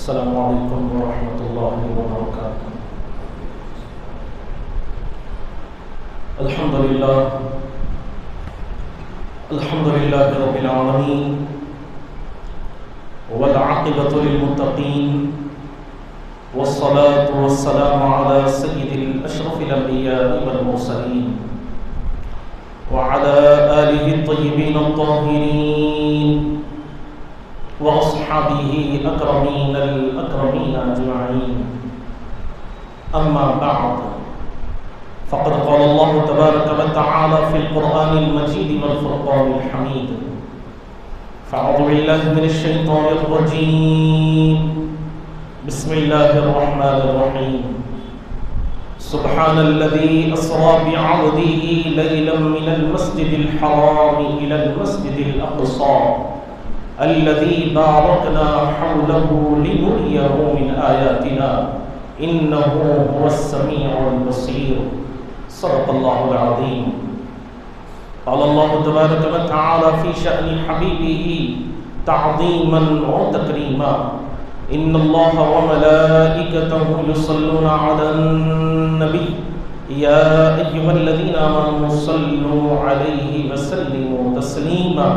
السلام علیکم ورحمۃ اللہ وبرکاتہ۔ الحمد للہ رب العالمین والعاقبۃ للمتقین والصلاة والسلام علی سید اشرف الانبیاء والمرسلین وعلی آلہ الطیبین الطاہرین وأصحابه الأكرمين الأكرمين أجمعين. أما بعد، فقد قال الله تبارك وتعالى في القرآن المجيد والفرقان الحميد: فأعوذ بالله من الشيطان الرجيم، بسم الله الرحمن الرحيم. سبحان الذي أسرى بعبده ليلا من المسجد الحرام إلى المسجد الأقصى الذي باركنا حوله لنريه من آياتنا إنه هو السميع البصير. صدق الله العظيم. قال الله تبارك وتعالى في شأن حبيبه تعظيما وتكريما: إن الله وملائكته يصلون على النبي يا أيها الذين آمنوا صلوا عليه وسلموا تسليما.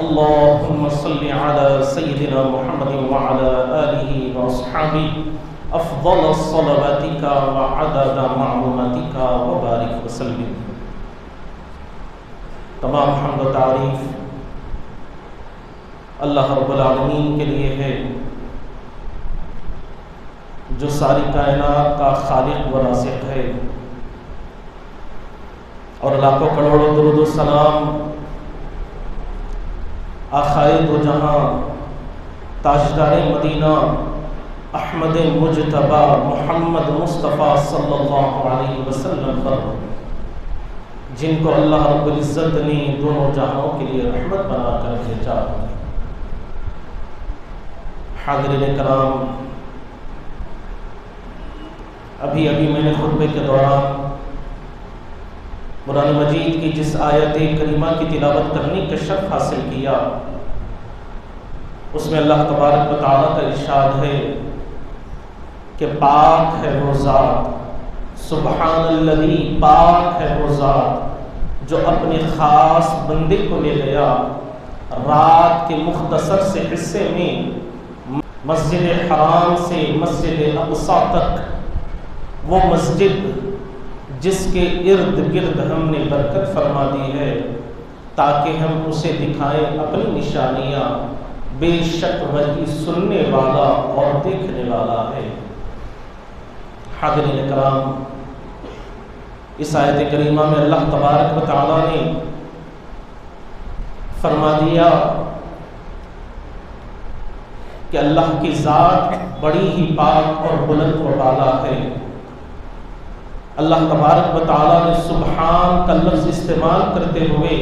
اللهم صل على سيدنا محمد وعلى آله وأصحابه أفضل صلواتك وعدد معلوماتك وبارك وسلم. تمام حمد و تعریف اللہ رب العالمین کے لیے ہے، جو ساری کائنات کا خالق و رازق ہے، اور لاکھوں کروڑوں درود و سلام آخائے دو جہاں تاجدار مدینہ احمد مجتبی محمد مصطفیٰ صلی اللہ علیہ وسلم پر، جن کو اللہ رب العزت نے دونوں جہانوں کے لیے رحمت بنا کر بھیجا۔ حاضرین کرام، ابھی میں نے خطبے کے دوران قرآن مجید کی جس آیت کریمہ کی تلاوت کرنے کا شرف حاصل کیا، اس میں اللہ تبارک و تعالیٰ کا ارشاد ہے کہ پاک ہے وہ ذات، سبحان الذی، پاک ہے وہ ذات جو اپنے خاص بندے کو لے گیا رات کے مختصر سے حصے میں مسجد حرام سے مسجد اقصی تک، وہ مسجد جس کے ارد گرد ہم نے برکت فرما دی ہے تاکہ ہم اسے دکھائیں اپنی نشانیاں، بے شک وہی سننے والا اور دیکھنے والا ہے۔ حاضرین کرام، اس آیت کریمہ میں اللہ تبارک و تعالیٰ نے فرما دیا کہ اللہ کی ذات بڑی ہی پاک اور بلند و بالا ہے۔ اللہ تبارک و تعالیٰ نے سبحان کا لفظ استعمال کرتے ہوئے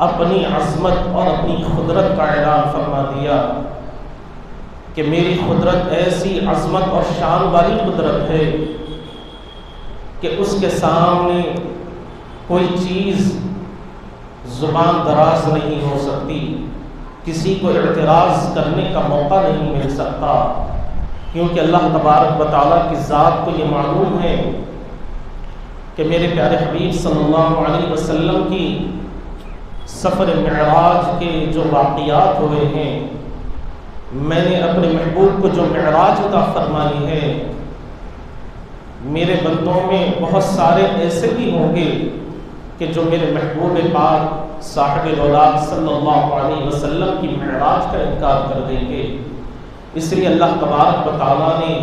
اپنی عظمت اور اپنی قدرت کا اعلان فرما دیا کہ میری قدرت ایسی عظمت اور شان والی قدرت ہے کہ اس کے سامنے کوئی چیز زبان دراز نہیں ہو سکتی، کسی کو اعتراض کرنے کا موقع نہیں مل سکتا، کیونکہ اللہ تبارک و تعالیٰ کی ذات کو یہ معلوم ہے کہ میرے پیارے حبیب صلی اللہ علیہ وسلم کی سفر معراج کے جو واقعات ہوئے ہیں، میں نے اپنے محبوب کو جو معراج عطا فرمانی ہے، میرے بندوں میں بہت سارے ایسے بھی ہوں گے کہ جو میرے محبوب پاک صاحب الاولاد صلی اللہ علیہ وسلم کی معراج کا انکار کر دیں گے۔ اس لیے اللہ تبارک و تعالیٰ نے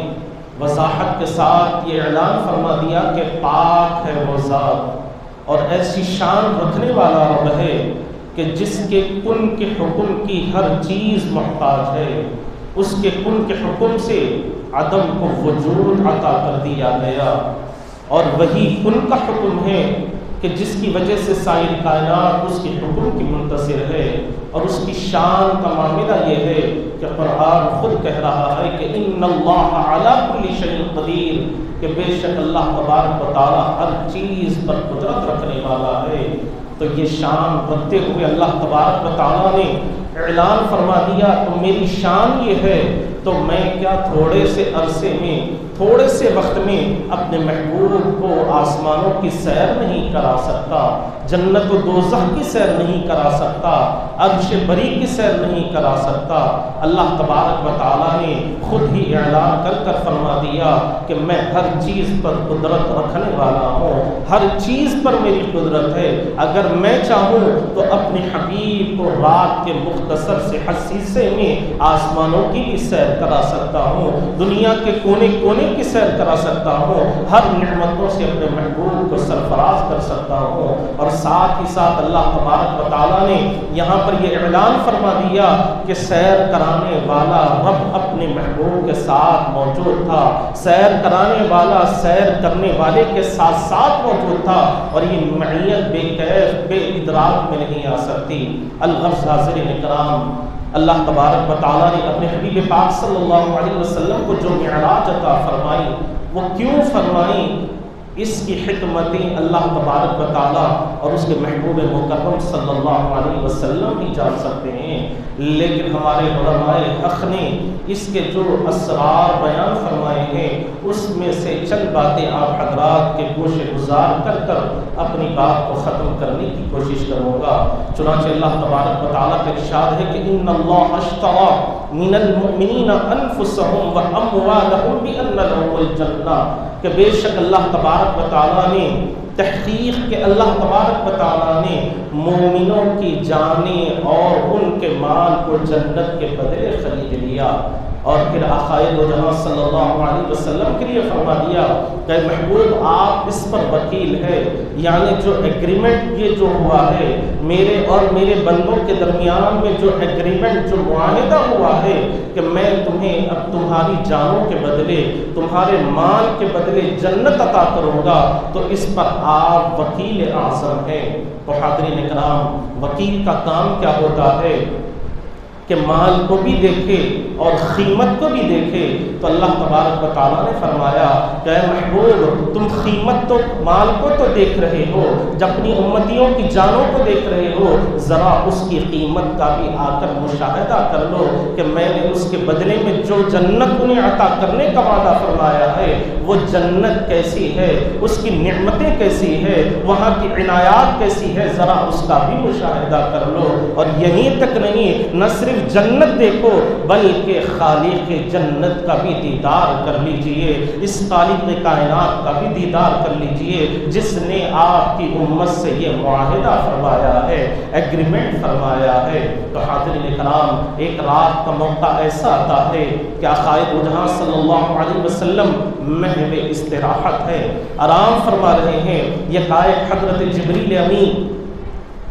وضاحت کے ساتھ یہ اعلان فرما دیا کہ پاک ہے وہ ذات، اور ایسی شان رکھنے والا رب ہے کہ جس کے کن کے حکم کی ہر چیز محتاج ہے، اس کے کن کے حکم سے عدم کو وجود عطا کر دیا گیا، اور وہی کن کا حکم ہے کہ جس کی وجہ سے ساری کائنات اس کے حکم کی منتظر ہے، اور اس کی شان کا معاملہ یہ ہے کہ قرآن خود کہہ رہا ہے کہ ان اللہ علی کل شیء قدیر، کہ بے شک اللہ تبارک و تعالیٰ ہر چیز پر قدرت رکھنے والا ہے۔ تو یہ شان رکھتے ہوئے اللہ تبارک و تعالیٰ نے اعلان فرما دیا تو میری شان یہ ہے، تو میں کیا تھوڑے سے عرصے میں، تھوڑے سے وقت میں اپنے محبوب کو آسمانوں کی سیر نہیں کرا سکتا، جنت و دوزخ کی سیر نہیں کرا سکتا، عرش بری کی سیر نہیں کرا سکتا؟ اللہ تبارک و تعالیٰ نے خود ہی اعلان کر کر فرما دیا کہ میں ہر چیز پر قدرت رکھنے والا ہوں، ہر چیز پر میری قدرت ہے۔ اگر میں چاہوں تو اپنے حبیب کو رات کے مختصر سے حصے میں آسمانوں کی بھی سیر کرا سکتا ہوں، دنیا کے کونے کونے کی سیر کرا سکتا ہوں، ہر نعمتوں سے اپنے محبوب کو سرفراز کر سکتا ہوں۔ اور ساتھ ہی ساتھ اللہ تبارک و تعالیٰ نے یہاں پر یہ اعلان فرما دیا کہ سیر کرانے والا رب اپنے محبوب کے ساتھ موجود تھا، سیر کرانے والا سیر کرنے والے کے ساتھ ساتھ موجود تھا، اور یہ معیت بے کیف بے ادراک میں نہیں آ سکتی۔ الغرض حاضرین کرام، اللہ تبارک و تعالیٰ نے اپنے حبیب پاک صلی اللہ علیہ وسلم کو جو معراج عطا فرمائی، وہ کیوں فرمائی؟ اس کی حکمتیں اللہ تبارک و تعالیٰ اور اس کے محبوب مکرم صلی اللہ علیہ وسلم ہی جان سکتے ہیں، لیکن ہمارے علماء حق نے اس کے جو اسرار بیان فرمائے ہیں اس میں سے چند باتیں آپ حضرات کے گوش گزار کر کر اپنی بات کو ختم کرنے کی کوشش کروں گا۔ چنانچہ اللہ تبارک و تعالیٰ کا ارشاد ہے کہ ان اللہ اشتری من المؤمنین انفسهم واموالهم بان لهم الجنہ، کہ بے شک اللہ تبارک و تعالیٰ نے تحقیق کہ اللہ تبارک و تعالیٰ نے مومنوں کی جانیں اور ان کے مال کو جنت کے بدلے خرید لیا، اور پھر آقائے دو جہاں صلی اللہ علیہ وسلم کے لیے فرما دیا کہ محبوب آپ اس پر وکیل ہے، یعنی جو ایگریمنٹ یہ جو ہوا ہے میرے اور میرے بندوں کے درمیان میں، جو ایگریمنٹ جو معاہدہ ہوا ہے کہ میں تمہیں اب تمہاری جانوں کے بدلے تمہارے مال کے بدلے جنت عطا کروں گا، تو اس پر آپ وکیل اعظم ہیں۔ تو حاضرین کرام، وکیل کا کام کیا ہوتا ہے کہ مال کو بھی دیکھے اور قیمت کو بھی دیکھے۔ تو اللہ تبارک و تعالیٰ نے فرمایا کہ اے محبوب، تم قیمت تو مال کو تو دیکھ رہے ہو، جب اپنی امتیوں کی جانوں کو دیکھ رہے ہو، ذرا اس کی قیمت کا بھی آ کر مشاہدہ کر لو کہ میں نے اس کے بدلے میں جو جنت انہیں عطا کرنے کا وعدہ فرمایا ہے وہ جنت کیسی ہے، اس کی نعمتیں کیسی ہے، وہاں کی عنایات کیسی ہے، ذرا اس کا بھی مشاہدہ کر لو۔ اور یہیں تک نہیں، نہ صرف جنت دیکھو بلکہ خالق جنت کا بھی دیدار کر لیجئے، اس خالق کائنات کا بھی دیدار کر لیجئے جس نے آپ کی امت سے یہ معاہدہ فرمایا ہے، ایگریمنٹ فرمایا ہے۔ تو حاضرین کرام، ایک رات کا موقع ایسا آتا ہے کہ آقائے دو جہاں صلی اللہ علیہ وسلم محو استراحت ہے، آرام فرما رہے ہیں، یہ قائد حضرت جبریل امین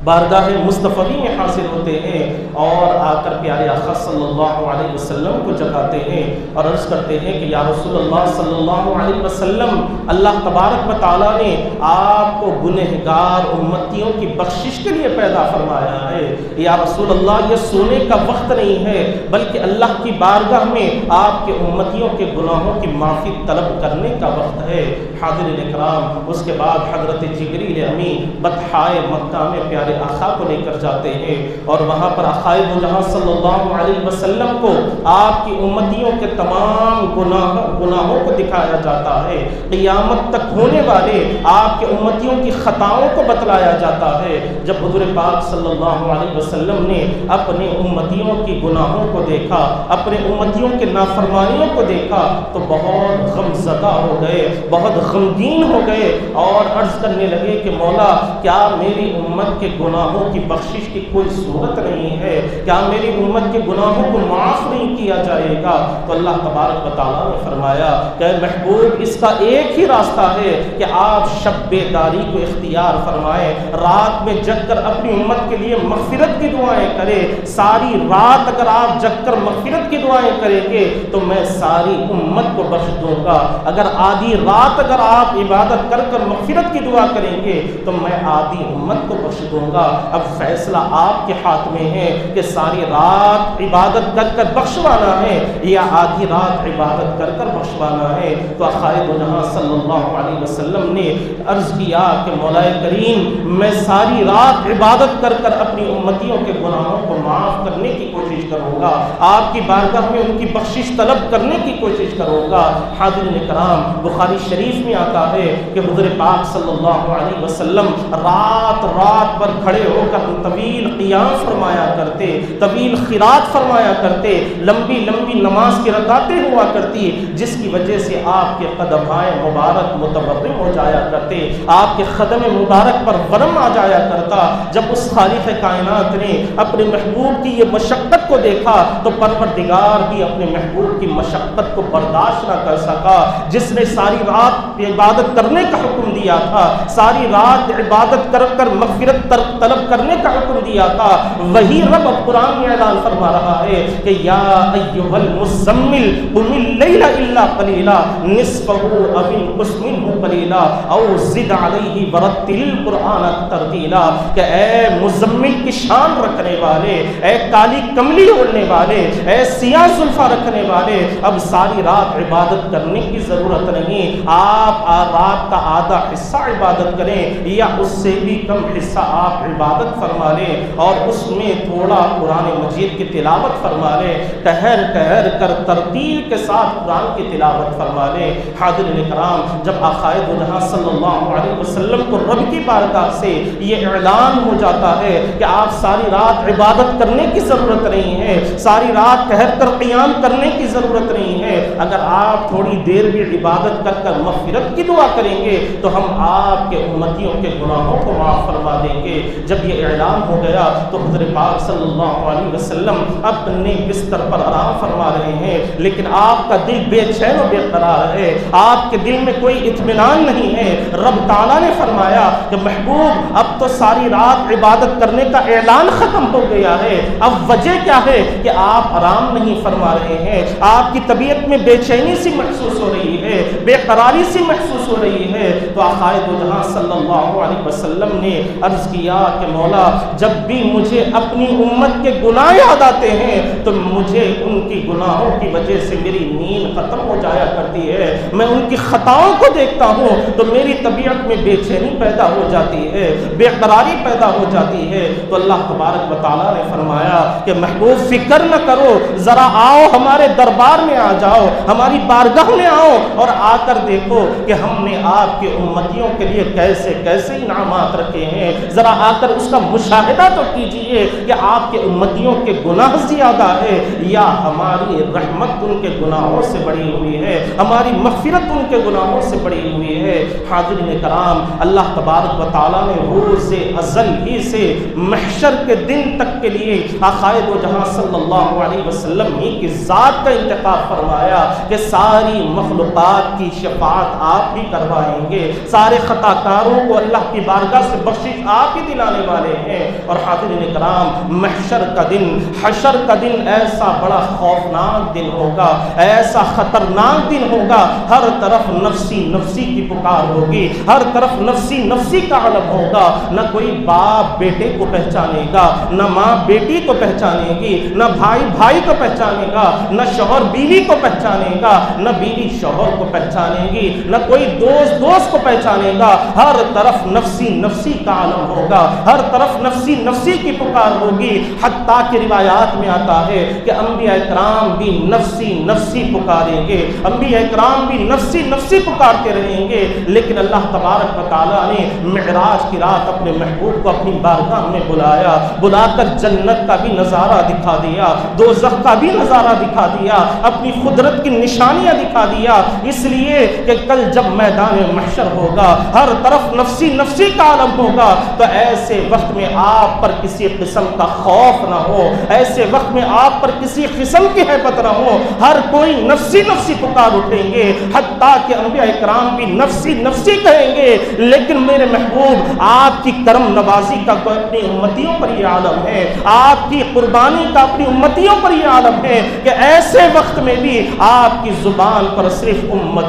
بارگاہ مصطفی میں حاصل ہوتے ہیں اور آ کر پیارے آقا صلی اللہ علیہ وسلم کو جگاتے ہیں اور عرض کرتے ہیں کہ یا رسول اللہ صلی اللہ علیہ وسلم، اللہ تبارک و تعالیٰ نے آپ کو گنہگار امتیوں کی بخشش کے لیے پیدا فرمایا ہے۔ یا رسول اللہ، یہ سونے کا وقت نہیں ہے بلکہ اللہ کی بارگاہ میں آپ کے امتیوں کے گناہوں کی معافی طلب کرنے کا وقت ہے۔ حاضرین اکرام، اس کے بعد حضرت جبریل امین بطحائے مکہ میں پیارے آقا کو لے کر جاتے ہیں اور وہاں پر آقائے دو جہاں صلی اللہ علیہ وسلم کو آپ کی امتیوں کے تمام گناہوں کو دکھایا جاتا ہے، قیامت تک ہونے والے آپ کے امتیوں کی خطاؤں کو بتلایا جاتا ہے۔ جب حضور پاک صلی اللہ علیہ وسلم نے اپنے امتیوں کی گناہوں کو دیکھا، اپنے امتیوں کے نافرمانیوں کو دیکھا تو بہت غم زدہ ہو گئے، بہت غمگین ہو گئے اور عرض کرنے لگے کہ مولا، کیا میری امت کے گناہوں کی بخشش کی کوئی صورت نہیں ہے؟ کیا میری امت کے گناہوں کو معاف نہیں کیا جائے گا؟ تو اللہ تبارک و تعالیٰ نے فرمایا کہ محبوب، اس کا ایک ہی راستہ ہے کہ آپ شب بیداری کو اختیار فرمائیں، رات میں جگ کر اپنی امت کے لیے مغفرت کی دعائیں کریں۔ ساری رات اگر آپ جگ کر مغفرت کی دعائیں کریں گے تو میں ساری امت کو بخش دوں گا، اگر آدھی رات اگر آپ عبادت کر کر مغفرت کی دعا کریں گے تو میں آدھی امت کو بخش دوں ہوگا اب فیصلہ آپ کے ہاتھ میں ہے کہ ساری رات عبادت کر کر بخشوانا ہے یا آدھی رات عبادت کر کر بخشوانا ہے۔ تو خالد و جہاں صلی اللہ علیہ وسلم نے عرض کیا کہ مولا کریم میں ساری رات عبادت کر کر اپنی امتیوں کے گناہوں کو معاف کرنے کی کوشش کروں گا، آپ کی بارگاہ میں ان کی بخشش طلب کرنے کی کوشش کروں گا۔ حاضرین کرام، بخاری شریف میں آتا ہے کہ حضور پاک صلی اللہ علیہ وسلم رات رات پر کھڑے ہو کر طویل قیام فرمایا کرتے، طویل قرات فرمایا کرتے، لمبی لمبی نماز کی رکعتیں ہوا کرتی، جس کی وجہ سے آپ کے قدمائے مبارک متورم ہو جایا کرتے، آپ کے قدم مبارک پر ورم آ جایا کرتا۔ جب اس خالق کائنات نے اپنے محبوب کی یہ مشقت کو دیکھا تو پروردگار بھی اپنے محبوب کی مشقت کو برداشت نہ کر سکا، جس نے ساری رات عبادت کرنے کا حکم دیا تھا، ساری رات عبادت کر کر مغفرت طلب کرنے کا حکم دیا تھا، وہی رب اب قرآن میں اعلان فرما رہا ہے کہ یا ایھا المزمل قم اللیل الا قلیلا نصفہ او انقص منہ قلیلا او زد علیہ ورتل القرآن ترتیلا، کہ اے مزمل کی شان رکھنے والے، اے کالی کملی اوڑھنے والے، اے سیاہ زلفہ رکھنے والے، اب ساری رات عبادت کرنے کی ضرورت نہیں، آپ رات کا آدھا حصہ عبادت کریں یا اس سے بھی کم حصہ آپ عبادت فرما لیں اور اس میں تھوڑا قرآن مجید کی تلاوت فرما لیں، ٹہر ٹہر کر ترتیل کے ساتھ قرآن کی تلاوت فرما لیں۔ حاضرین کرام، جب آقا دو جہاں صلی اللہ علیہ وسلم کو رب کی بارگاہ سے یہ اعلان ہو جاتا ہے کہ آپ ساری رات عبادت کرنے کی ضرورت نہیں ہے، ساری رات ٹہر کر قیام کرنے کی ضرورت نہیں ہے، اگر آپ تھوڑی دیر بھی عبادت کر کر مغفرت کی دعا کریں گے تو ہم آپ کے امتیوں کے گناہوں کو معاف فرما دیں گے۔ جب یہ اعلان ہو گیا تو حضرت پاک صلی اللہ علیہ وسلم اپنے بستر پر آرام فرما رہے ہیں، لیکن آپ کا دل بے چین و بے قرار ہے، آپ کے دل میں کوئی اطمینان نہیں ہے۔ رب تعالیٰ نے فرمایا کہ محبوب اب تو ساری رات عبادت کرنے کا اعلان ختم ہو گیا ہے، اب وجہ کیا ہے کہ آپ آرام نہیں فرما رہے ہیں، آپ کی طبیعت میں بے چینی سی محسوس ہو رہی ہے، بے قراری سی محسوس ہو رہی ہے۔ تو آقا دو جہاں صلی اللہ علیہ وسلم نے عرض کیا کہ مولا جب بھی مجھے اپنی امت کے گناہ یاد آتے ہیں تو مجھے ان کی گناہوں کی وجہ سے میری نیند ختم ہو جایا کرتی ہے، میں ان کی خطاؤں کو دیکھتا ہوں تو میری طبیعت میں بے چینی پیدا ہو جاتی ہے، بے قراری پیدا ہو جاتی ہے۔ تو اللہ تبارک و تعالیٰ نے فرمایا کہ محبوب فکر نہ کرو، ذرا آؤ ہمارے دربار میں آ جاؤ، ہماری بارگاہ میں آؤ اور آ کر دیکھو کہ ہم نے آپ کے امتیوں کے لیے کیسے کیسے انعامات رکھے ہیں، ذرا آ کر اس کا مشاہدہ تو کیجئے کہ آپ کے امتیوں کے گناہ زیادہ ہے یا ہماری رحمت ان کے گناہوں سے بڑی ہوئی ہے، ہماری مغفرت ان کے گناہوں سے بڑی ہوئی ہے۔ حاضرین کرام، اللہ تبارک و تعالیٰ نے روز ازل ہی سے محشر کے دن تک کے لیے آقا دو جہاں صلی اللہ علیہ وسلم ہی کی ذات کا انتخاب فرمایا کہ ساری مخلوقات کی شفاعت آپ ہی کروائیں گے، سارے خطا کاروں کو اللہ کی بارگاہ سے بخشش آپ ہی دلانے والے ہیں۔ اور حاضرین کرام، محشر کا دن، حشر کا دن ایسا بڑا خوفناک دن ہوگا، ایسا خطرناک دن ہوگا، ہر طرف نفسی نفسی کی پکار ہوگی، ہر طرف نفسی نفسی کا عالم ہوگا، نہ کوئی باپ بیٹے کو پہچانے گا، نہ ماں بیٹی کو پہچانے گی، نہ بھائی بھائی کو پہچانے گا، نہ شوہر بیوی کو پہچانے گا، نہ بیوی شوہر کو پہچانے گی، نہ کوئی دوست دوست کو پہچانے گا، ہر طرف نفسی نفسی کا عالم ہوگا، ہر طرف نفسی نفسی کی پکار ہوگی، حتیٰ کہ روایات میں آتا ہے کہ انبیاء کرام بھی نفسی نفسی پکاریں گے، انبیاء کرام بھی نفسی نفسی پکارتے رہیں گے، لیکن اللہ تبارک و تعالیٰ نے معراج کی رات اپنے محبوب کو اپنی بارگاہ میں بلایا، بلا کر جنت کا بھی نظارہ دکھا دیا، دوزخ کا بھی نظارہ دکھا دیا، اپنی قدرت کی نشانیاں دکھا دیا، اس لیے کہ کل جب میدان محشر ہوگا، ہر طرف نفسی نفسی کا عالم ہوگا، تو ایسے وقت میں آپ پر کسی قسم کا خوف نہ ہو، ایسے وقت میں آپ پر کسی قسم کی ہیبت نہ ہو، ہر کوئی نفسی نفسی پکار اٹھیں گے، حتیٰ کہ انبیاء کرام بھی نفسی نفسی کہیں گے، لیکن میرے محبوب آپ کی کرم نوازی کا اپنی امتیوں پر یہ عالم ہے، آپ کی قربانی کا اپنی امتیوں پر یہ عالم ہے کہ ایسے وقت میں بھی آپ کی زبان پر صرف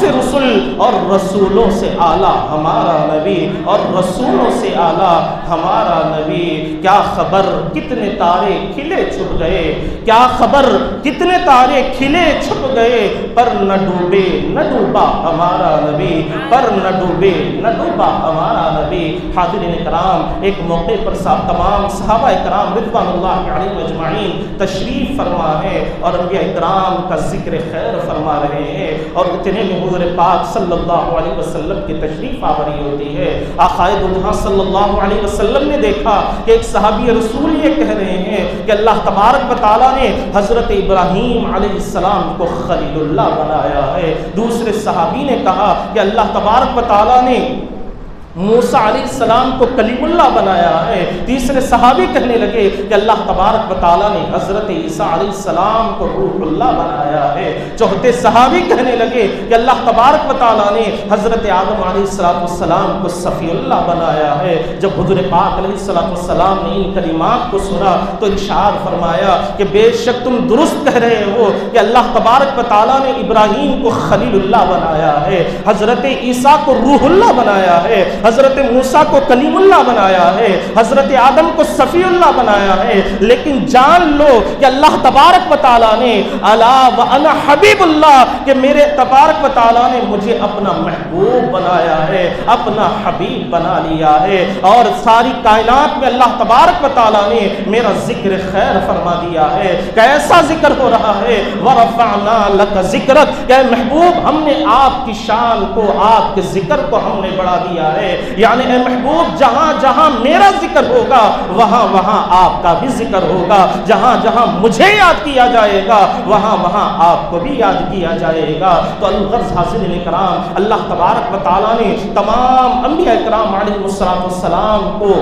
سے رسول اور رسولوں سے اعلیٰ ہمارا نبی اور رسولوں سے اعلیٰ ہمارا نبی. کیا خبر کتنے تارے کھلے چھپ گئے, کیا خبر کتنے تارے کھلے چھپ گئے, پر نہ ڈوبے نہ ڈوبا ہمارا نبی, پر نہ ڈوبے نہ ڈوبا ہمارا نبی. حاضرین کرام, ایک موقع پر تمام صحابہ کرام رضوان اللہ علیہم اجمعین تشریف فرما ہے اور انبیاء کرام کا ذکر خیر فرما رہے ہیں, اور اتنے میں حضور پاک صلی اللہ علیہ وسلم کی تشریف آوری ہوتی ہے. آقا دو جہاں صلی اللہ علیہ وسلم نے دیکھا کہ ایک صحابی رسول یہ کہہ رہے ہیں کہ اللہ تبارک و تعالیٰ نے حضرت ابراہیم علیہ السلام کو خلیل اللہ بنایا ہے. دوسرے صحابی نے کہا کہ اللہ تبارک و تعالیٰ نے موسیٰ علیہ السلام کو کلیم اللہ بنایا ہے. تیسرے صحابی کہنے لگے کہ اللہ تبارک و تعالیٰ نے حضرت عیسیٰ علیہ السلام کو روح اللہ بنایا ہے. چوتھے صحابی کہنے لگے کہ اللہ تبارک و تعالیٰ نے حضرت آدم علیہ السلام کو صفی اللہ بنایا ہے. جب حضور پاک علیہ السلام نے ان کلمات کو سنا تو ارشاد فرمایا کہ بے شک تم درست کہہ رہے ہو کہ اللہ تبارک و تعالیٰ نے ابراہیم کو خلیل اللہ بنایا ہے, حضرت عیسیٰ کو روح اللہ بنایا ہے, حضرت موسیٰ کو کلیم اللہ بنایا ہے, حضرت آدم کو صفی اللہ بنایا ہے. لیکن جان لو کہ اللہ تبارک و تعالیٰ نے الا وانا حبیب اللہ, کہ میرے تبارک و تعالیٰ نے مجھے اپنا محبوب بنایا ہے, اپنا حبیب بنا لیا ہے. اور ساری کائنات میں اللہ تبارک و تعالیٰ نے میرا ذکر خیر فرما دیا ہے. کیسا ذکر ہو رہا ہے, ورفعنا لک ذکرک, کہ محبوب ہم نے آپ کی شان کو, آپ کے ذکر کو ہم نے بڑھا دیا ہے. یعنی اے محبوب جہاں جہاں میرا ذکر ہوگا وہاں وہاں آپ کا بھی ذکر ہوگا, جہاں جہاں مجھے یاد کیا جائے گا وہاں وہااں آپ کو بھی یاد کیا جائے گا. تو الغرض حاضرین کرام, اللہ تبارک و تعالیٰ نے تمام انبیاء کرام علیہ السلام کو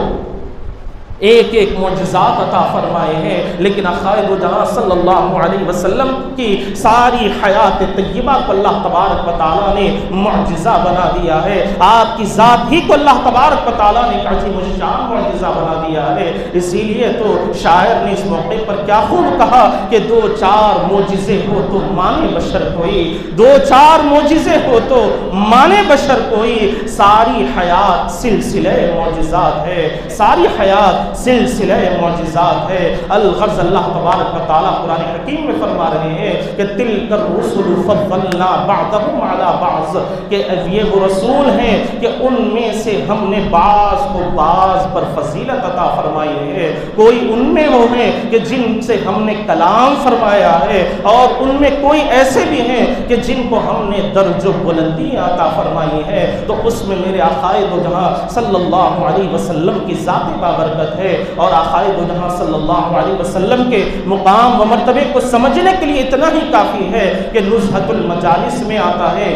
ایک ایک معجزات عطا فرمائے ہیں, لیکن خالد و جہاں صلی اللہ علیہ وسلم کی ساری حیات طیبہ کو اللہ تبارک و تعالیٰ نے معجزہ بنا دیا ہے. آپ کی ذات ہی کو اللہ تبارک و تعالیٰ نے ایک عظیم الشان معجزہ بنا دیا ہے. اسی لیے تو شاعر نے اس موقع پر کیا خوب کہا کہ دو چار معجزے ہو تو مانے بشر کوئی, دو چار معجزے ہو تو مانے بشر کوئی, ساری حیات سلسلہ معجزات ہے, ساری حیات سلسلہ معجزات ہے. الغرض اللہ تبارک و تعالیٰ قرآن حکیم میں فرما رہے ہیں کہ تلک الرسل فضلنا بعضهم على بعض, کہ یہ وہ رسول ہیں کہ ان میں سے ہم نے بعض کو بعض پر فضیلت عطا فرمائی ہے. کوئی ان میں وہ ہیں کہ جن سے ہم نے کلام فرمایا ہے, اور ان میں کوئی ایسے بھی ہیں کہ جن کو ہم نے درج و بلندی عطا فرمائی ہے. تو اس میں میرے آقا دو جہاں صلی اللہ علیہ وسلم کی ذات بابرکت ہے, اور آقا دو جہاں صلی اللہ علیہ وسلم کے مقام و مرتبے کو سمجھنے کے لیے اتنا ہی کافی ہے کہ نزہۃ المجالس میں آتا ہے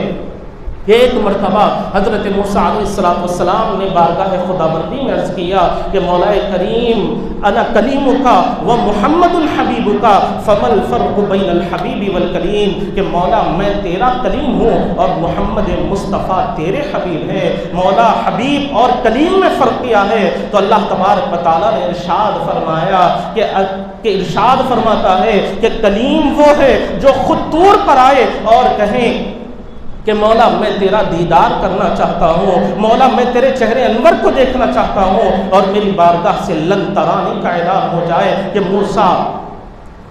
ایک مرتبہ حضرت موسیٰ علیہ السلام نے بارگاہ خداوندی میں عرض کیا کہ مولا کریم انا کلیمک و محمد الحبیبک فما الفرق بین الحبیب والکلیم, کہ مولا میں تیرا کلیم ہوں اور محمد مصطفیٰ تیرے حبیب ہیں. مولا حبیب اور کلیم میں فرق کیا ہے؟ تو اللہ تبارک و تعالیٰ نے ارشاد فرمایا کہ ارشاد فرماتا ہے کہ کلیم وہ ہے جو خود طور پر آئے اور کہیں کہ مولا میں تیرا دیدار کرنا چاہتا ہوں, مولا میں تیرے چہرے انور کو دیکھنا چاہتا ہوں, اور میری بارگاہ سے لن ترانی کا اعلان ہو جائے کہ موسیٰ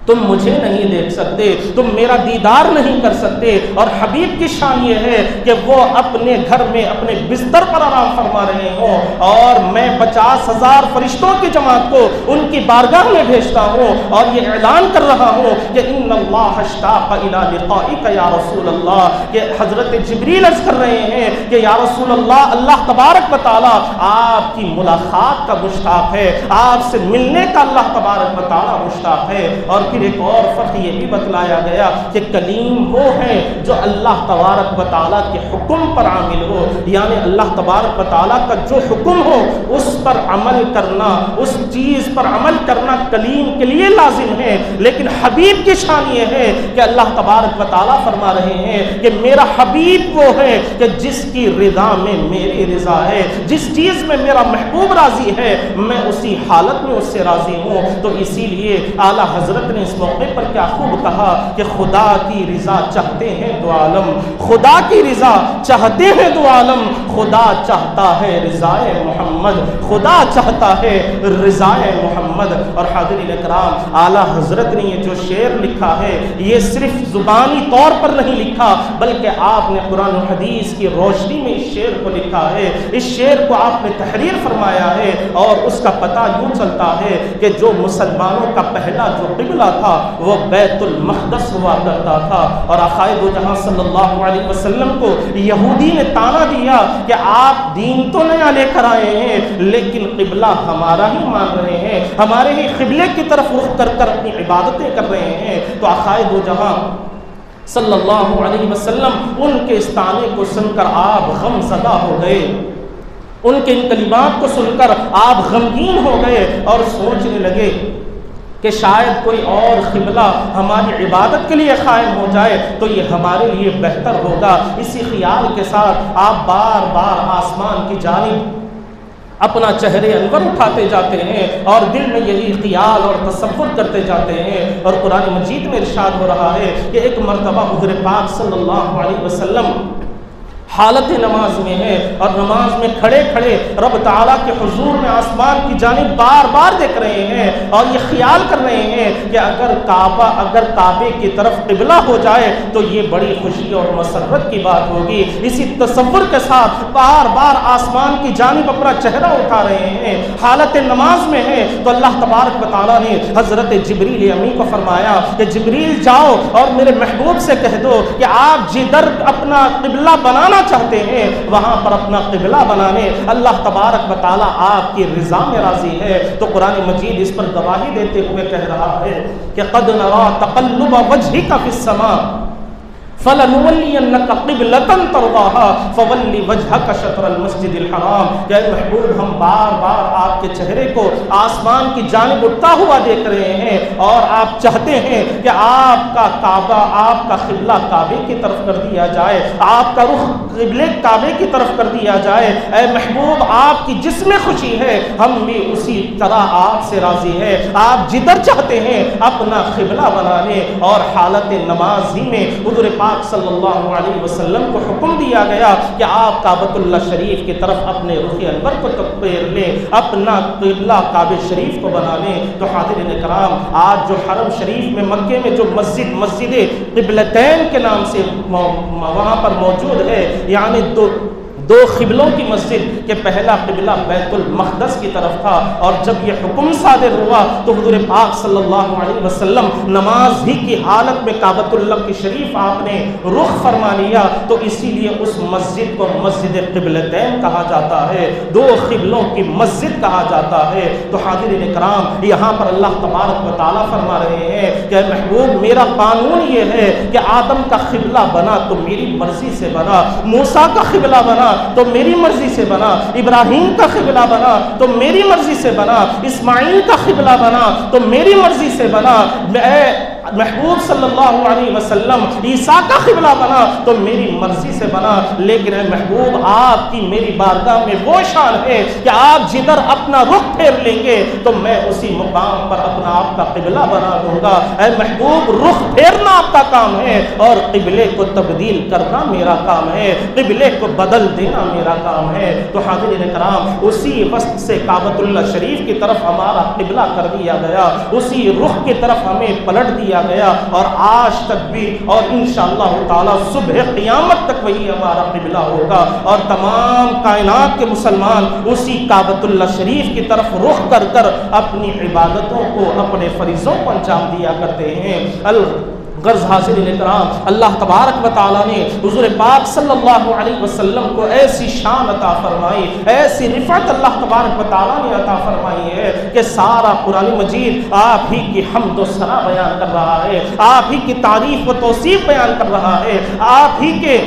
تم مجھے نہیں دیکھ سکتے, تم میرا دیدار نہیں کر سکتے. اور حبیب کی شان یہ ہے کہ وہ اپنے گھر میں اپنے بستر پر آرام فرما رہے ہوں, اور میں 50,000 فرشتوں کی جماعت کو ان کی بارگاہ میں بھیجتا ہوں, اور یہ اعلان کر رہا ہوں کہ ان اللہ اشتاق الی لقائک یا رسول اللہ, کہ حضرت جبریل عرض کر رہے ہیں کہ یا رسول اللہ, اللہ تبارک و تعالیٰ آپ کی ملاقات کا مشتاق ہے, آپ سے ملنے کا اللہ تبارک و تعالیٰ مشتاق ہے. اور پھر ایک اور فرق یہ بھی بتلایا گیا کہ کلیم وہ ہے جو اللہ تبارک و تعالیٰ کے حکم پر عامل ہو, یعنی اللہ تبارک و تعالیٰ کا جو حکم ہو اس پر عمل کرنا, اس چیز پر عمل کرنا کلیم کے لیے لازم ہے. لیکن حبیب کی شان یہ ہے کہ اللہ تبارک و تعالیٰ فرما رہے ہیں کہ میرا حبیب وہ ہے کہ جس کی رضا میں میری رضا ہے, جس چیز میں میرا محبوب راضی ہے میں اسی حالت میں اس سے راضی ہوں. تو اسی لیے اعلیٰ حضرت نے اس موقع پر کیا خوب کہا کہ خدا کی رضا چاہتے ہیں دو عالم، خدا کی رضا چاہتے ہیں دو عالم، خدا چاہتا ہے رضائے محمد، خدا چاہتا ہے رضائے محمد۔ اور حاضرین اکرام، اعلیٰ حضرت نے یہ جو شعر لکھا ہے یہ صرف زبانی طور پر نہیں لکھا، بلکہ آپ نے قرآن و حدیث کی روشنی میں اس شعر کو لکھا ہے، اس شعر کو آپ نے تحریر فرمایا ہے، اور اس کا پتہ یوں چلتا ہے کہ جو مسلمانوں کا پہلا جو قبلہ تھا وہ بیت المقدس ہوا کرتا تھا، اور آقائے دو جہاں صلی اللہ علیہ وسلم کو یہودی نے تانا دیا کہ آپ دین تو نیا لے کر آئے ہیں لیکن قبلہ ہمارا ہی مان رہے ہیں، ہمارے ہی قبلے کی طرف رخ کر کر اپنی عبادتیں کر رہے ہیں، تو آقائے دو جہاں صلی اللہ علیہ وسلم ان کے اس طعنے کو سن کر آپ غم زدہ ہو گئے، ان کے ان کلمات کو سن کر آپ غمگین ہو گئے اور سوچنے لگے کہ شاید کوئی اور قبلہ ہماری عبادت کے لیے قائم ہو جائے تو یہ ہمارے لیے بہتر ہوگا۔ اسی خیال کے ساتھ آپ بار بار آسمان کی جانب اپنا چہرے انور اٹھاتے جاتے ہیں اور دل میں یہی خیال اور تصور کرتے جاتے ہیں، اور قرآن مجید میں ارشاد ہو رہا ہے کہ ایک مرتبہ حضور پاک صلی اللہ علیہ وسلم حالت نماز میں ہے اور نماز میں کھڑے کھڑے رب تعالیٰ کے حضور میں آسمان کی جانب بار بار دیکھ رہے ہیں اور یہ خیال کر رہے ہیں کہ اگر کعبے کی طرف قبلہ ہو جائے تو یہ بڑی خوشی اور مسرت کی بات ہوگی۔ اسی تصور کے ساتھ بار بار آسمان کی جانب اپنا چہرہ اٹھا رہے ہیں، حالت نماز میں ہے، تو اللہ تبارک و تعالیٰ نے حضرت جبریل امی کو فرمایا کہ جبریل جاؤ اور میرے محبوب سے کہہ دو کہ آپ جدھر اپنا قبلہ بنانا چاہتے ہیں وہاں پر اپنا قبلہ بنانے، اللہ تبارک و تعالیٰ آپ کی رضا میں راضی ہے۔ تو قرآن مجید اس پر گواہی دیتے ہوئے کہہ رہا ہے کہ قد نرا تقلب وجهك في السماء فَلَنُوَلِّيَنَّكَ قِبْلَةً تَرْضَاهَا فَوَلِّ وَجْهَكَ شَطْرَ الْمَسْجِدِ الْحَرَامِ۔ کہ اے محبوب ہم بار بار آپ کے چہرے کو آسمان کی جانب اٹھتا ہوا دیکھ رہے ہیں اور آپ چاہتے ہیں کہ آپ کا کعبہ، آپ کا قبلہ کعبے کی طرف کر دیا جائے، آپ کا رخ قبلے کعبے کی طرف کر دیا جائے۔ اے محبوب آپ کی جس میں خوشی ہے ہم بھی اسی طرح آپ سے راضی ہے، آپ جدھر چاہتے ہیں اپنا قبلہ بنانے۔ اور حالت نماز ہی میں حضور پاک صلی اللہ علیہ وسلم کو حکم دیا گیا کہ آپ کعبۃ اللہ شریف کی طرف اپنے رخ انور کو پھیر لیں، اپنا قبلہ کعبہ شریف کو بنا لیں۔ تو حاضرین کرام، آج جو حرم شریف میں مکے میں جو مسجد قبلتین کے نام سے وہاں پر موجود ہے، یعنی دو قبلوں کی مسجد، کہ پہلا قبلہ بیت المقدس کی طرف تھا، اور جب یہ حکم صادر ہوا تو حضور پاک صلی اللہ علیہ وسلم نماز ہی کی حالت میں کعبۃ اللہ کی شریف آپ نے رخ فرما لیا، تو اسی لیے اس مسجد کو مسجد قبلتین کہا جاتا ہے، دو قبلوں کی مسجد کہا جاتا ہے۔ تو حاضرین کرام، یہاں پر اللہ تبارک و تعالیٰ فرما رہے ہیں کہ محبوب میرا قانون یہ ہے کہ آدم کا قبلہ بنا تو میری مرضی سے بنا، موسیٰ کا قبلہ بنا تو میری مرضی سے بنا، ابراہیم کا قبلہ بنا تو میری مرضی سے بنا، اسماعیل کا قبلہ بنا تو میری مرضی سے بنا، محبوب صلی اللہ علیہ وسلم عیسیٰ کا قبلہ بنا تو میری مرضی سے بنا۔ لیکن اے محبوب آپ کی میری بارگاہ میں وہ شان ہے کہ آپ جدھر اپنا رخ پھیر لیں گے تو میں اسی مقام پر اپنا آپ کا قبلہ بنا دوں گا۔ اے محبوب رخ پھیرنا آپ کا کام ہے اور قبلے کو تبدیل کرنا میرا کام ہے، قبلے کو بدل دینا میرا کام ہے۔ تو حاضرین کرام، اسی وقت سے کعبۃ اللہ شریف کی طرف ہمارا قبلہ کر دیا گیا، اسی رخ کی طرف ہمیں پلٹ دیا گیا، اور آج تک بھی اور انشاءاللہ تعالی صبح قیامت تک وہی ہمارا قبلہ ہوگا، اور تمام کائنات کے مسلمان اسی کعبۃ اللہ شریف کی طرف رخ کر کر اپنی عبادتوں کو، اپنے فریضوں کو انجام دیا کرتے ہیں۔ غرض حاضرین کرام، اللہ تبارک و تعالیٰ نے حضور پاک صلی اللہ علیہ وسلم کو ایسی شان عطا فرمائی، ایسی رفعت اللہ تبارک و تعالیٰ نے عطا فرمائی ہے کہ سارا قرآن مجید آپ ہی کی حمد و ثنا بیان کر رہا ہے، آپ ہی کی تعریف و توصیف بیان کر رہا ہے، آپ ہی کے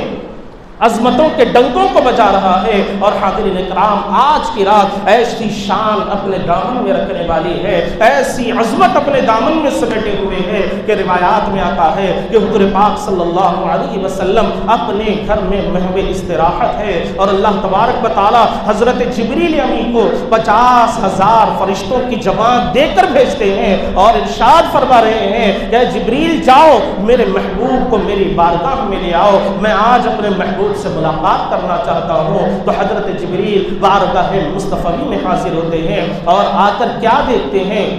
عظمتوں کے ڈنکوں کو بجا رہا ہے۔ اور حاضرین کرام، آج کی رات ایسی شان اپنے دامن میں رکھنے والی ہے، ایسی عظمت اپنے دامن میں سمیٹے ہوئے ہے کہ روایات میں آتا ہے کہ حضور پاک صلی اللہ علیہ وسلم اپنے گھر میں محو استراحت ہے، اور اللہ تبارک و تعالی حضرت جبریل امین کو 50,000 فرشتوں کی جماعت دے کر بھیجتے ہیں اور ارشاد فرما رہے ہیں کہ جبریل جاؤ میرے محبوب کو میری بارگاہ میں لے آؤ، میں آج اپنے محبوب سے ملاقات کرنا چاہتا ہوں۔ تو حضرت جبریل بارگاہ مصطفی میں حاضر ہوتے ہیں اور آ کر کیا دیکھتے ہیں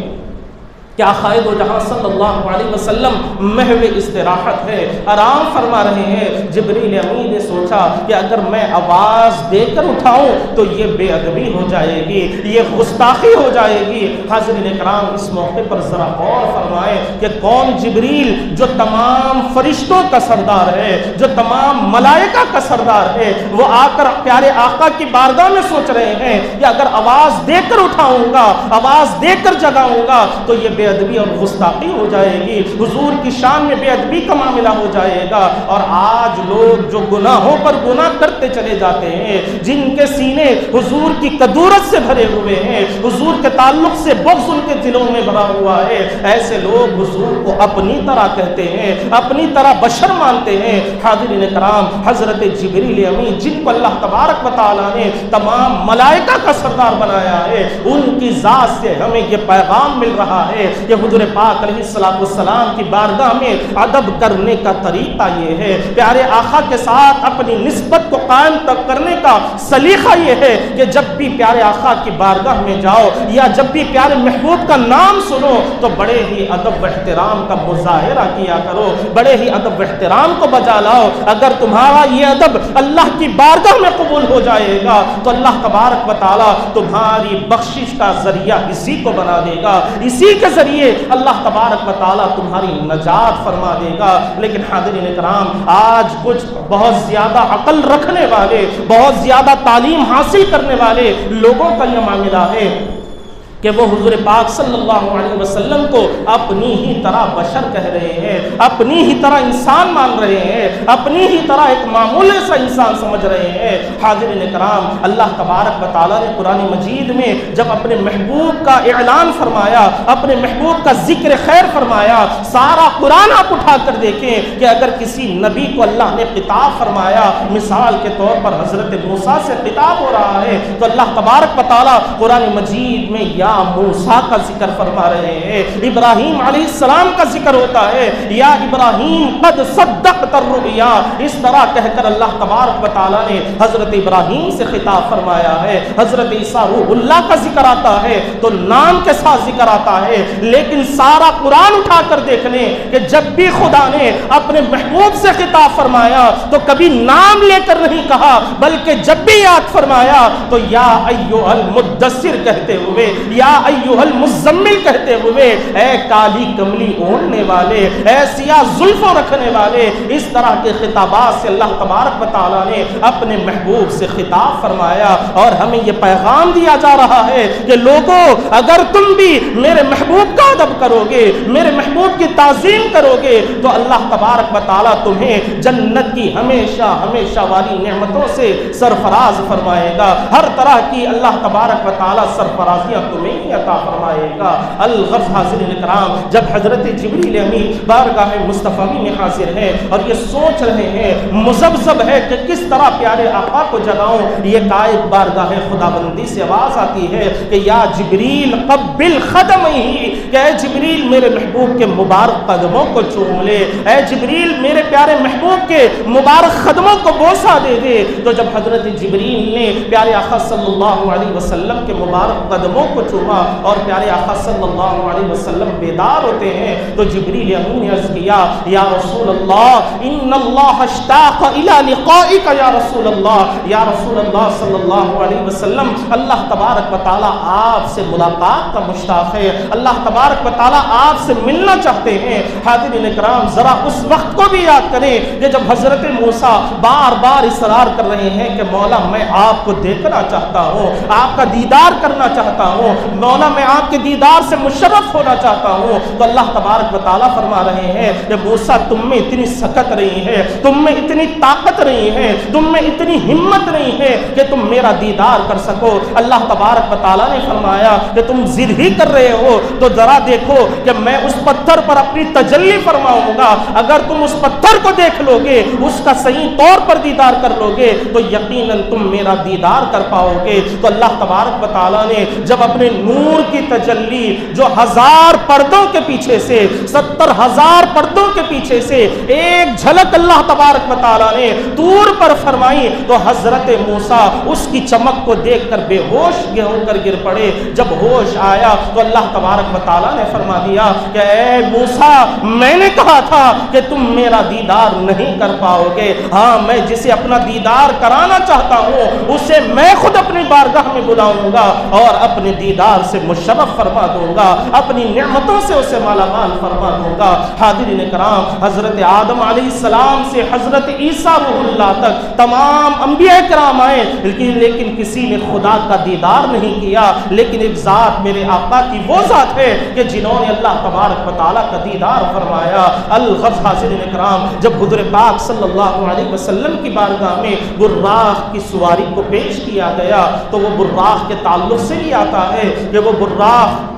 کہ آقائے دو جہاں صلی اللہ علیہ وسلم محو استراحت ہے، آرام فرما رہے ہیں۔ جبریل امین نے سوچا کہ اگر میں آواز دے کر اٹھاؤں تو یہ بے ادبی ہو جائے گی، یہ گستاخی ہو جائے گی۔ حاضرین کرام، اس موقع پر ذرا غور فرمائیں کہ کون جبریل جو تمام فرشتوں کا سردار ہے، جو تمام ملائکہ کا سردار ہے، وہ آ کر پیارے آقا کی بارگاہ میں سوچ رہے ہیں کہ اگر آواز دے کر اٹھاؤں گا، آواز دے کر جگاؤں گا تو یہ بے ادبی اور گستاخی ہو جائے گی، حضور کی شان میں بے ادبی کا معاملہ ہو جائے گا۔ اور آج لوگ جو گناہوں پر گناہ کرتے چلے جاتے ہیں، جن کے سینے حضور کی قدورت سے بھرے ہوئے ہیں، حضور کے تعلق سے بغض ان کے دلوں میں بھرا ہوا ہے، ایسے لوگ حضور کو اپنی طرح کہتے ہیں، اپنی طرح بشر مانتے ہیں۔ حاضرین کرام، حضرت جبریل امین جن کو اللہ تبارک و تعالیٰ نے تمام ملائکہ کا سردار بنایا ہے، ان کی ذات سے ہمیں یہ پیغام مل رہا ہے کہ حضور پاک علیہ السلام کی بارگاہ میں ادب کرنے کا طریقہ یہ ہے، پیارے آقا کے ساتھ اپنی نسبت کو قائم کرنے کا سلیقہ یہ ہے کہ جب بھی پیارے آقا کی بارگاہ میں جاؤ یا جب بھی پیارے محبوب کا نام سنو تو بڑے ہی ادب و احترام کا مظاہرہ کیا کرو، بڑے ہی ادب و احترام کو بجا لاؤ۔ اگر تمہارا یہ ادب اللہ کی بارگاہ میں قبول ہو جائے گا تو اللہ تبارک و تعالیٰ تمہاری بخشش کا ذریعہ اسی کو بنا دے گا، اسی کے ذریعے اللہ تبارک و تعالیٰ تمہاری نجات فرما دے گا۔ لیکن حاضرین کرام، آج کچھ بہت زیادہ عقل رکھنے والے، بہت زیادہ تعلیم حاصل کرنے والے لوگوں کا یہ معاملہ ہے کہ وہ حضور پاک صلی اللہ علیہ وسلم کو اپنی ہی طرح بشر کہہ رہے ہیں، اپنی ہی طرح انسان مان رہے ہیں، اپنی ہی طرح ایک معمولی سا انسان سمجھ رہے ہیں۔ حاضرین کرام، اللہ تبارک و تعالیٰ نے قرآن مجید میں جب اپنے محبوب کا اعلان فرمایا، اپنے محبوب کا ذکر خیر فرمایا، سارا قرآن آپ اٹھا کر دیکھیں کہ اگر کسی نبی کو اللہ نے خطاب فرمایا، مثال کے طور پر حضرت موسیٰ سے خطاب ہو رہا ہے تو اللہ تبارک و تعالیٰ قرآن مجید میں یا موسیٰ کا ذکر فرما رہے ہیں، ابراہیم علیہ السلام کا ذکر ہوتا ہے، یا ابراہیم قد صدقت الرؤیا، اس طرح کہہ کر اللہ تبارک و تعالیٰ نے حضرت ابراہیم سے خطاب فرمایا ہے۔ حضرت عیسیٰ روح اللہ کا ذکر آتا ہے تو نام کے ساتھ ذکر آتا ہے، لیکن سارا قرآن اٹھا کر دیکھ لیں کہ جب بھی خدا نے اپنے محبوب سے خطاب فرمایا تو کبھی نام لے کر نہیں کہا، بلکہ جب بھی یاد فرمایا تو یا ایھا المدثر کہتے ہوئے، یا ایھا المزمل کہتے ہوئے، اے کالی کملی اوڑھنے والے، اے سیاہ زلفوں رکھنے والے، اس طرح کے خطابات سے اللہ تبارک و تعالیٰ نے اپنے محبوب سے خطاب فرمایا۔ اور ہمیں یہ پیغام دیا جا رہا ہے کہ لوگوں، اگر تم بھی میرے محبوب کا ادب کرو گے، میرے محبوب کی تعظیم کرو گے تو اللہ تبارک و تعالیٰ تمہیں جنت کی ہمیشہ ہمیشہ والی نعمتوں سے سرفراز فرمائے گا، ہر طرح کی اللہ تبارک و تعالیٰ سرفرازیاں تمہیں ہی عطا فرمائے گا۔ الغرض حاضرین کرام، جب حضرت جبریل امین بارگاہ مصطفی میں حاضر ہیں اور یہ سوچ رہے ہیں، مذبذب ہے کہ کس طرح پیارے آقا کو جگاؤں، یہ قائد بارگاہ خداوندی سے آواز آتی ہے کہ یا جبریل قبل قدمہی، کہ اے جبریل میرے محبوب کے مبارک قدموں کو چوم لے، اے جبریل میرے پیارے محبوب کے مبارک قدموں کو بوسہ دے دے۔ تو جب حضرت جبریل نے پیارے آقا صلی اللہ علیہ وسلم کے مبارک قدموں کو چوما اور پیارے آقا صلی اللہ علیہ وسلم بیدار ہوتے ہیں تو جبریل امین نے عرض کیا، یا رسول اللہ ان اللہ اشتاق الی لقائک، یا رسول اللہ صلی اللہ علیہ وسلم، اللہ تبارک و تعالیٰ آپ سے ملاقات کا مشتاق ہے، اللہ تبارک و تعالیٰ آپ سے ملنا چاہتے ہیں۔ حاضرین کرام، ذرا اس وقت کو بھی یاد کریں کہ جب حضرت موسیٰ بار بار اصرار کر رہے ہیں کہ مولا میں آپ کو دیکھنا چاہتا ہوں، آپ کا دیدار کرنا چاہتا ہوں، مولا میں آپ کے دیدار سے مشرف ہونا چاہتا ہوں. تو اللہ تبارک و تعالیٰ فرما رہے ہیں کہ موسیٰ تم میں اتنی سکت نہیں ہے, تم میں اتنی طاقت نہیں ہے, تم میں اتنی ہمت نہیں ہے کہ تم میرا دیدار کر سکو. اللہ تبارک و تعالیٰ نے فرمایا کہ تم ضد ہی کر رہے ہو تو ذرا دیکھو کہ میں اس پتھر پر اپنی تجلی فرماؤں گا. اگر تم اس پتھر کو دیکھ لو گے, اس کا صحیح طور پر دیدار کر لو گے تو یقیناً تم میرا دیدار کر پاؤ گے. تو اللہ تبارک و تعالیٰ نے جب اپنے نور کی تجلی جو 1000 پردوں کے پیچھے سے 70,000 پردوں کے پیچھے سے ایک جھلک اللہ تبارک و تعالیٰ نے طور پر فرمائی تو حضرت موسیٰ اس کی چمک کو دیکھ کر بے ہوش ہو کر گر پڑے. جب ہوش آیا تو اللہ تبارک و تعالیٰ نے فرما دیا کہ اے موسیٰ, میں نے کہا تھا کہ تم میرا دیدار نہیں کر پاؤ گے. ہاں, میں جسے اپنا دیدار کرانا چاہتا ہوں اسے میں خود اپنی بارگاہ میں بلاؤں گا اور اپنے دیدار سے مشرف فرما دوں گا, اپنی نعمتوں سے اسے مالا مال فرما دوں گا. حاضرین کرام, حضرت آدم علیہ السلام سے حضرت عیسیٰ روح اللہ تک تمام انبیاء کرام آئے, لیکن کسی نے خدا کا دیدار نہیں کیا. لیکن ایک ذات میرے آقا کی وہ ذات ہے کہ جنہوں نے اللہ تبارک و تعالیٰ کا دیدار فرمایا. الغرض حاضرین کرام, جب حضور پاک صلی اللہ علیہ وسلم کی بارگاہ میں براق کی سواری کو پیش کیا گیا تو وہ براق کے تعلق سے ہی آتا ہے کہ وہ براق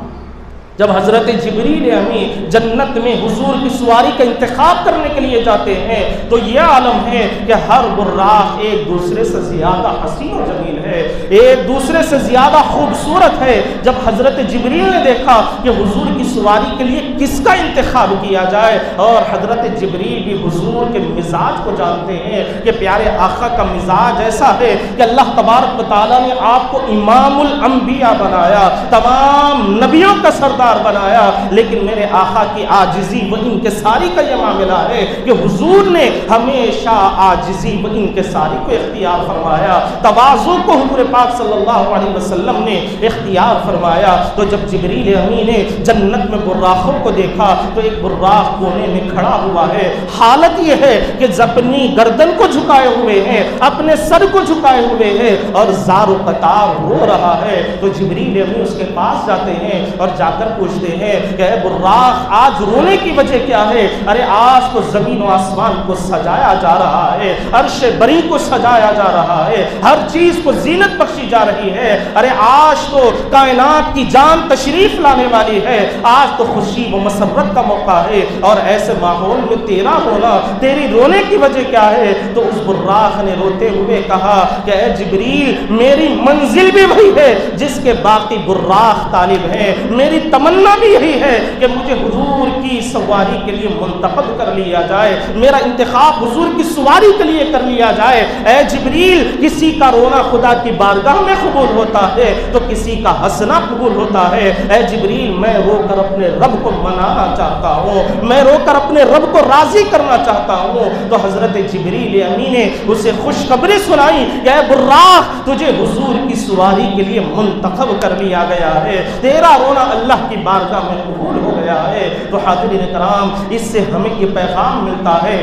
جب حضرت جبریل امین جنت میں حضور کی سواری کا انتخاب کرنے کے لیے جاتے ہیں تو یہ عالم ہے کہ ہر براق ایک دوسرے سے زیادہ حسین و جمیل ہے, ایک دوسرے سے زیادہ خوبصورت ہے. جب حضرت جبریل نے دیکھا کہ حضور کی سواری کے لیے کس کا انتخاب کیا جائے, اور حضرت جبریل بھی حضور کے مزاج کو جانتے ہیں کہ پیارے آقا کا مزاج ایسا ہے کہ اللہ تبارک و تعالیٰ نے آپ کو امام الانبیاء بنایا, تمام نبیوں کا سردار بنایا, لیکن میرے آقا کی عاجزی و انکساری کا یہ معاملہ ہے کہ حضور نے ہمیشہ عاجزی و انکساری کو اختیار فرمایا, تواضع کو حضور پاک صلی اللہ علیہ وسلم نے اختیار فرمایا. تو جب جبریل امین نے جنت میں براقوں کو دیکھا تو ایک براق کونے میں کھڑا ہوا ہے, حالت یہ ہے کہ اپنی گردن کو جھکائے ہوئے ہیں, اپنے سر کو جھکائے ہوئے ہیں اور زار و قطار رو رہا ہے. تو جبریل امین اس کے پاس جاتے ہیں اور جا کر پوچھتے ہیں کہ اے براق, آج رونے کی وجہ کیا ہے؟ ارے آج تو زمین و آسمان کو سجایا جا رہا ہے, عرش بری کو سجایا جا رہا ہے, ہر چیز کو زینت بخشی جا رہی ہے. ارے آج تو کائنات کی جان تشریف لانے والی ہے, آج تو خوشی و مسرت کا موقع ہے, اور ایسے ماحول میں تیرا ہونا, تیری رونے کی وجہ کیا ہے؟ تو اس براق نے روتے ہوئے کہا کہ اے جبریل, میری منزل بھی وہی ہے جس کے باقی براق طالب ہیں, میری تمنا بھی یہی ہے کہ مجھے حضور کی سواری کے لیے منتخب کر لیا جائے, میرا انتخاب حضور کی سواری کے لیے کر لیا جائے. اے جبریل, کسی کا رونا خدا کی بارگاہ میں قبول ہوتا ہے تو کسی کا ہنسنا قبول ہوتا ہے. اے جبریل, میں رو کر اپنے رب کو منانا چاہتا ہوں, میں رو کر اپنے رب کو راضی کرنا چاہتا ہوں. تو حضرت جبریل امین نے اسے خوشخبری سنائی کہ اے براق, تجھے حضور کی سواری کے لیے منتخب کر لیا گیا ہے, تیرا رونا اللہ کی بارگاہ میں قبول ہو گیا ہے. تو حاضرین کرام, اس سے ہمیں یہ پیغام ملتا ہے,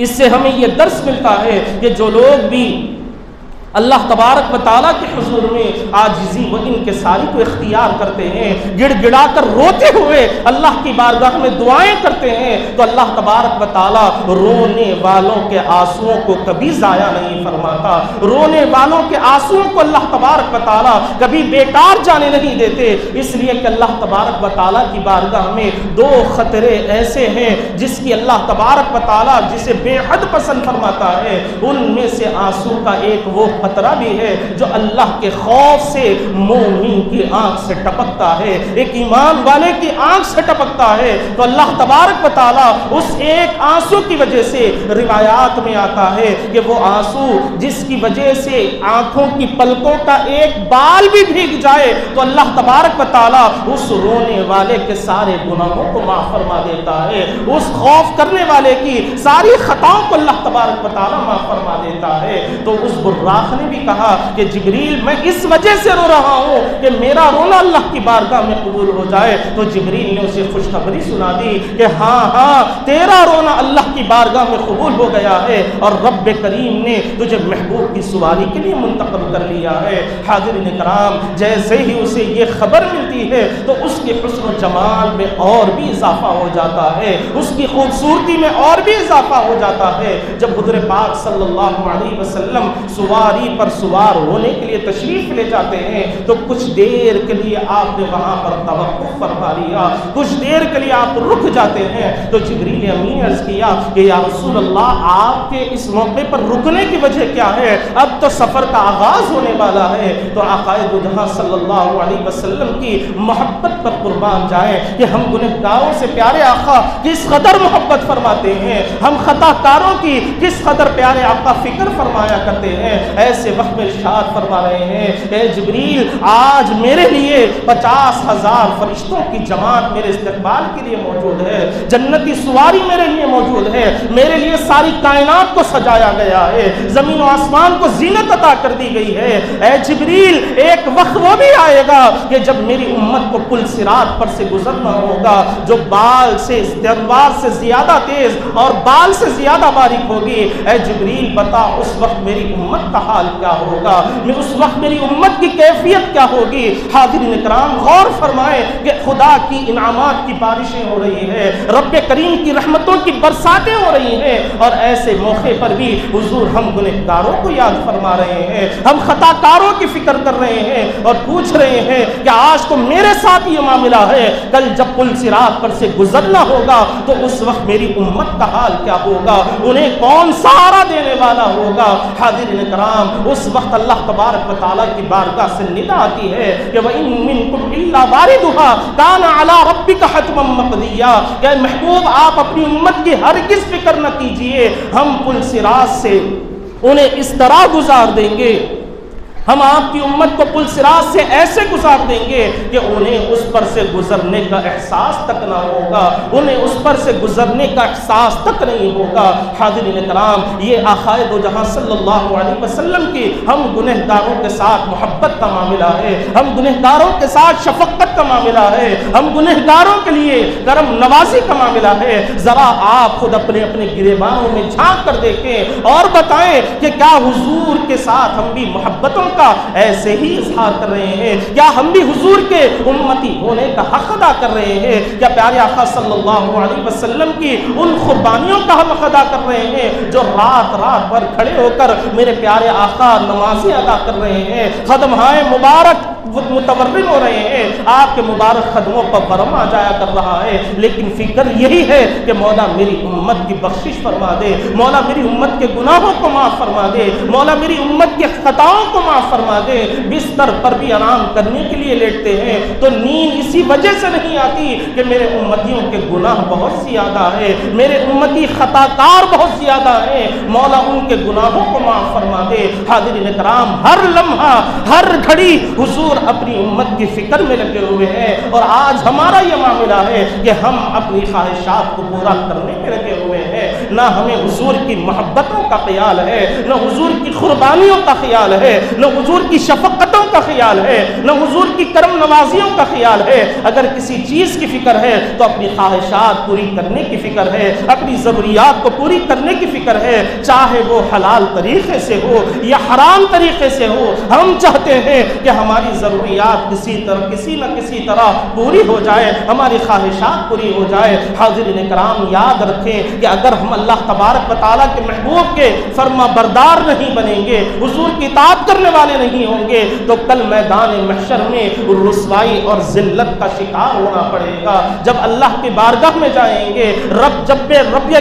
اس سے ہمیں یہ درس ملتا ہے کہ جو لوگ بھی اللہ تبارک و تعالیٰ کے حضور میں عاجزی و انکساری کو اختیار کرتے ہیں, گڑ گڑا کر روتے ہوئے اللہ کی بارگاہ میں دعائیں کرتے ہیں, تو اللہ تبارک و تعالیٰ رونے والوں کے آنسوؤں کو کبھی ضائع نہیں فرماتا, رونے والوں کے آنسوؤں کو اللہ تبارک و تعالیٰ کبھی بیکار جانے نہیں دیتے. اس لیے کہ اللہ تبارک و تعالیٰ کی بارگاہ میں 2 خطرے ایسے ہیں جس کی اللہ تبارک و تعالیٰ جسے بے حد پسند فرماتا ہے, ان میں سے آنسو کا ایک وہ خطرہ بھی ہے جو اللہ کے خوف سے مومن کی آنکھ سے ٹپکتا ہے, ایک ایمان والے کی آنکھ سے ٹپکتا ہے. تو اللہ تبارک و تعالیٰ اس ایک آنسو کی وجہ سے روایات میں آتا ہے کہ وہ آنسو جس کی وجہ سے آنکھوں کی پلکوں کا ایک بال بھی بھیگ جائے تو اللہ تبارک و تعالیٰ اس رونے والے کے سارے گناہوں کو معاف فرما دیتا ہے, اس خوف کرنے والے کی ساری خطاؤں کو اللہ تبارک و تعالیٰ معاف فرما دیتا ہے. تو اس براق اللہ نے بھی کہا کہ جبریل میں اس وجہ سے رو رہا ہوں کہ میرا رونا اللہ کی بارگاہ میں قبول ہو جائے، تو جبریل نے اسے خوشخبری سنا دی کہ ہاں تیرا رونا اللہ کی بارگاہ میں قبول ہو گیا ہے اور رب کریم نے تجھے محبوب کی سواری کے لیے منتخب کر لیا ہے۔ حاضرین کرام، جیسے ہی اسے یہ خبر ملتی ہے تو اس کے حسن و جمال میں اور بھی اضافہ ہو جاتا ہے، اس کی خوبصورتی میں اور بھی اضافہ ہو جاتا ہے۔ جب حضور پاک صلی اللہ علیہ وسلم سواری پر سوار ہونے کے لیے تشریف لے جاتے ہیں تو کچھ دیر کے لیے آپ نے وہاں پر توقف فرما لیا، کچھ دیر کے لیے آپ رک جاتے ہیں تو جبریل امین نے عرض کیا کہ یا رسول اللہ، آپ کے اس موقع پر رکنے کی وجہ کیا ہے؟ اب تو سفر کا آغاز ہونے والا ہے۔ تو آقا دو جہاں صلی اللہ علیہ وسلم کی محبت پر قربان جائیں کہ ہم گنہگاروں سے پیارے آقا کس قدر محبت فرماتے ہیں، ہم خطا کاروں کی کس قدر پیارے آقا فکر فرمایا کرتے ہیں۔ ایسے وقت میں ارشاد فرما رہے ہیں، اے جبریل، آج میرے لیے 50,000 فرشتوں کی جماعت میرے استقبال کے لیے موجود ہے، جنتی سواری میرے لیے موجود ہے، میرے لیے ساری کائنات کو سجایا گیا ہے، زمین و آسمان کو زینت عطا کر دی گئی ہے۔ اے جبریل، ایک وقت وہ بھی آئے گا کہ جب میری امت کو پل صراط پر سے گزرنا ہوگا جو بال سے تلوار سے زیادہ تیز اور بال سے زیادہ باریک ہوگی۔ اے جبریل، بتا اس وقت میری امت کا حال کیا ہوگا، میں اس وقت میری امت کی کیفیت کیا ہوگی۔ حاضرین کرام، غور فرمائیں کہ خدا کی انعامات کی بارشیں ہو رہی ہیں، رب کریم کی رحمتوں کی برساتیں ہو رہی ہیں، اور ایسے موقع پر بھی حضور ہم گنہگاروں کو یاد فرما رہے ہیں، ہم خطا کاروں کی فکر کر رہے ہیں اور پوچھ رہے ہیں کہ آج تو میرے ساتھ یہ معاملہ ہے، کل جب پل صراط پر سے گزرنا ہوگا تو اس وقت میری امت کا حال کیا ہوگا، انہیں کون سہارا دینے والا ہوگا۔ حاضرین کرام، اس وقت اللہ تبارک و تعالیٰ کی بارگاہ سے ندا آتی ہے کہ وَإِن مِّنكُمْ إِلَّا وَارِدُهَا كَانَ عَلَىٰ رَبِّكَ حَتْمًا مَّقْضِيًّا، کہ محبوب آپ اپنی امت کی ہرگز فکر نہ کیجئے، ہم پل صراط سے انہیں اس طرح گزار دیں گے، ہم آپ کی امت کو پل صراط سے ایسے گزار دیں گے کہ انہیں اس پر سے گزرنے کا احساس تک نہ ہوگا، انہیں اس پر سے گزرنے کا احساس تک نہیں ہوگا۔ حاضرین کرام، یہ آقا دو جہاں صلی اللہ علیہ وسلم کی ہم گنہگاروں کے ساتھ محبت کا معاملہ ہے، ہم گنہگاروں کے ساتھ شفقت کا معاملہ ہے، ہم گنہگاروں کے لیے کرم نوازی کا معاملہ ہے۔ ذرا آپ خود اپنے اپنے گریبانوں میں جھانک کر دیکھیں اور بتائیں کہ کیا حضور کے ساتھ ہم بھی محبتوں کا ایسے ہی اظہار کر رہے ہیں؟ کیا ہم بھی حضور کے امتی ہونے کا حق ادا کر رہے ہیں؟ کیا پیارے آقا صلی اللہ علیہ وسلم کی ان قربانیوں کا ہم حق ادا کر رہے ہیں جو رات رات بھر کھڑے ہو کر میرے پیارے آقا نمازیں ادا کر رہے ہیں، خدمہائے مبارک متورم ہو رہے ہیں، آپ کے مبارک قدموں پر برم آ جایا کر رہا ہے، لیکن فکر یہی ہے کہ مولا میری امت کی بخشش فرما دے، مولا میری امت کے گناہوں کو معاف فرما دے، مولا میری امت کی خطاؤں کو معاف فرما دے۔ بستر پر بھی آرام کرنے کے لیے لیٹتے ہیں تو نیند اسی وجہ سے نہیں آتی کہ میرے امتیوں کے گناہ بہت زیادہ ہے، میرے امتی خطا کار بہت زیادہ ہیں، مولا ان کے گناہوں کو معاف فرما دے۔ حاضرین کرام، ہر لمحہ ہر گھڑی حضور اپنی امت کی فکر میں لگے ہوئے ہیں، اور آج ہمارا یہ معاملہ ہے کہ ہم اپنی خواہشات کو پورا کرنے میں لگے ہوئے ہیں، نہ ہمیں حضور کی محبتوں کا خیال ہے، نہ حضور کی قربانیوں کا خیال ہے، نہ حضور کی شفقتوں کا خیال ہے، نہ حضور کی کرم نوازیوں کا خیال ہے۔ اگر کسی چیز کی فکر ہے تو اپنی خواہشات پوری کرنے کی فکر ہے، اپنی ضروریات کو پوری کرنے کی فکر ہے، چاہے وہ حلال طریقے سے ہو یا حرام طریقے سے ہو۔ ہم چاہتے ہیں کہ ہماری ضروریات کسی نہ کسی طرح پوری ہو جائے، ہماری خواہشات پوری ہو جائے۔ حاضرین کرام، یاد رکھیں کہ اگر ہم اللہ تبارک و تعالیٰ کے محبوب کے فرما بردار نہیں بنیں گے، حضور کی اطاعت کرنے والے نہیں ہوں گے، تو کل میدان محشر میں رسوائی اور ذلت کا شکار ہونا پڑے گا۔ جب اللہ کی بارگاہ میں جائیں گے، رب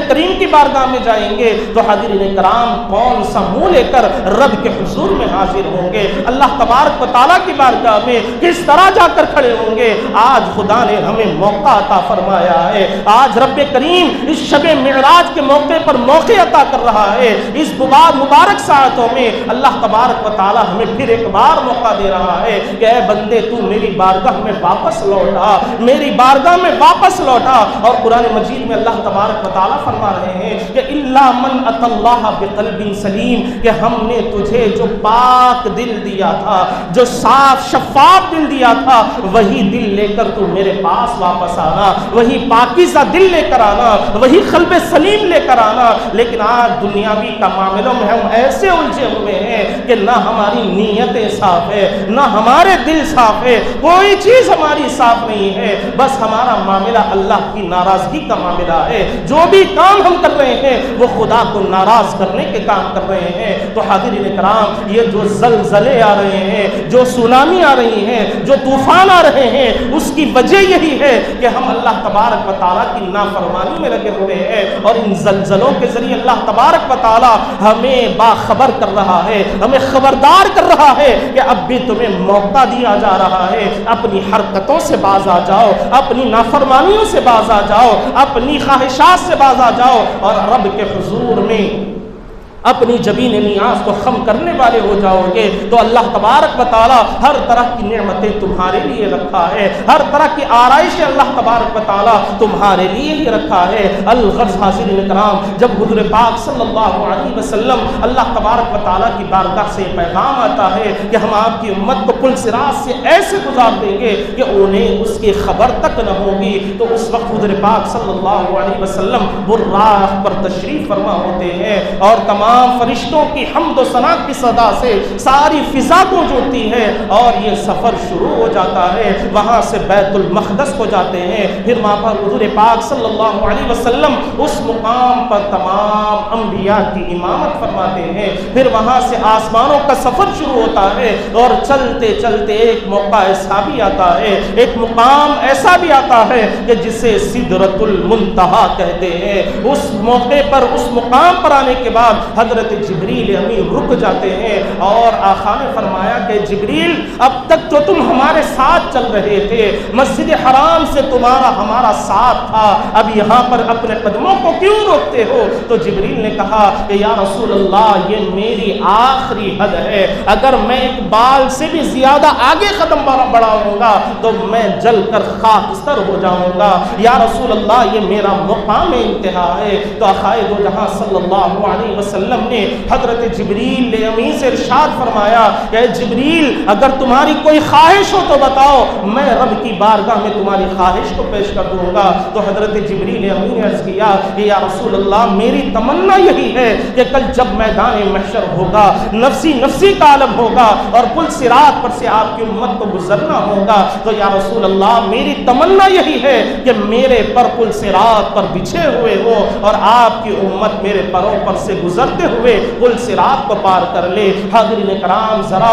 کریم کی بارگاہ میں جائیں گے، تو حاضرین کرام کون سا منہ لے کر رب کے حضور میں حاضر ہوں گے، اللہ تبارک و تعالیٰ کی بارگاہ میں کس طرح جا کر کھڑے ہوں گے۔ آج خدا نے ہمیں موقع عطا فرمایا ہے، آج رب کریم اس شب معراج کے موقع پر موقع عطا کر رہا ہے۔ اس مبارک ساعتوں میں اللہ تبارک و تعالیٰ ہمیں پھر ایک بار موقع دے رہا ہے کہ اے بندے تو میری بارگاہ میں واپس لوٹا، میری بارگاہ میں واپس لوٹا۔ اور قرآن مجید میں اللہ تبارک و تعالیٰ فرما رہے ہیں کہ الا من اتى اللہ بقلب سلیم، کہ ہم نے تجھے جو پاک دل دیا تھا، جو صاف شفاف دل دیا تھا، وہی دل لے کر تو میرے پاس واپس آنا، وہی پاکیزہ دل لے کر آنا، وہی قلب سلیم لے کر آنا۔ لیکن آج دنیاوی کا معاملوں میں ہم ایسے الجھے ہوئے ہیں کہ نہ ہماری نیتیں صاف ہے، نہ ہمارے دل صاف ہے، کوئی چیز ہماری صاف نہیں ہے، بس ہمارا معاملہ اللہ کی ناراضگی کا معاملہ ہے۔ جو بھی کام ہم کر رہے ہیں وہ خدا کو ناراض کرنے کے کام کر رہے ہیں۔ تو حاضرین کرام، یہ جو زلزلے آ رہے ہیں، جو سونامی آ رہی ہیں، جو طوفان آ رہے ہیں، اس کی وجہ یہی ہے کہ ہم اللہ تبارک و تعالیٰ کی نافرمانی میں لگے ہوئے ہیں۔ اور ان زلزلوں کے ذریعے اللہ تبارک و تعالیٰ ہمیں باخبر کر رہا ہے، ہمیں خبردار کر رہا ہے کہ اب بھی تمہیں موقع دیا جا رہا ہے، اپنی حرکتوں سے باز آ جاؤ، اپنی نافرمانیوں سے باز آ جاؤ، اپنی خواہشات سے باز آ جاؤ، اور رب کے حضور میں اپنی جبین نیاز کو خم کرنے والے ہو جاؤ گے۔ تو اللہ تبارک و تعالی ہر طرح کی نعمتیں تمہارے لیے رکھا ہے، ہر طرح کی آرائش اللہ تبارک و تعالی تمہارے لیے ہی رکھا ہے۔ الغرض حاضرین کرام، جب حضور پاک صلی اللہ علیہ وسلم اللہ تبارک و تعالی کی بارگاہ سے پیغام آتا ہے کہ ہم آپ کی امت کو پل صراط سے ایسے گزار دیں گے کہ انہیں اس کی خبر تک نہ ہوگی، تو اس وقت حضور پاک صلی اللہ علیہ وسلم براق پر تشریف فرما ہوتے ہیں، اور تمام فرشتوں کی حمد و ثنا کی صدا سے ساری فضا گونج اٹھتی ہے، اور یہ سفر شروع ہو جاتا ہے۔ وہاں سے بیت المقدس کو جاتے ہیں، پھر وہاں پر حضور پاک صلی اللہ علیہ وسلم اس مقام پر تمام انبیاء کی امامت فرماتے ہیں، پھر وہاں سے آسمانوں کا سفر شروع ہوتا ہے، اور چلتے چلتے ایک موقع ایسا بھی آتا ہے، ایک مقام ایسا بھی آتا ہے کہ جسے سدرۃ المنتہا کہتے ہیں۔ اس موقع پر، اس مقام پر آنے کے بعد حضرت جبریل امین رک جاتے ہیں، اور آقا نے فرمایا کہ جبریل، اب تک تو تم ہمارے ساتھ چل رہے تھے، مسجد حرام سے تمہارا ہمارا ساتھ تھا، اب یہاں پر اپنے قدموں کو کیوں روکتے ہو؟ تو جبریل نے کہا کہ یا رسول اللہ، یہ میری آخری حد ہے، اگر میں ایک بال سے بھی زیادہ آگے قدم بڑھاؤں گا تو میں جل کر خاکستر ہو جاؤں گا، یا رسول اللہ یہ میرا مقام انتہا ہے۔ تو آقا دو جہاں صلی اللہ علیہ وسلم نے حضرت جبریل امین سے ارشاد فرمایا کہ جبریل، اگر تمہاری کوئی خواہش ہو تو بتاؤ، میں رب کی بارگاہ میں تمہاری خواہش کو پیش کر دوں گا۔ تو حضرت جبریل امین نے عرض کیا کہ یا رسول اللہ، میری تمنا یہی ہے کہ کل جب میدان محشر ہوگا، نفسی نفسی کا عالم ہوگا، اور پل صراط پر سے آپ کی امت کو گزرنا ہوگا، تو یا رسول اللہ میری تمنا یہی ہے کہ میرے پر پل صراط پر بچھے ہوئے ہو، اور آپ کی امت میرے پروں پر سے گزرتے ہوئے پل صراط کو پار کر لے۔ حاضرین کرام، ذرا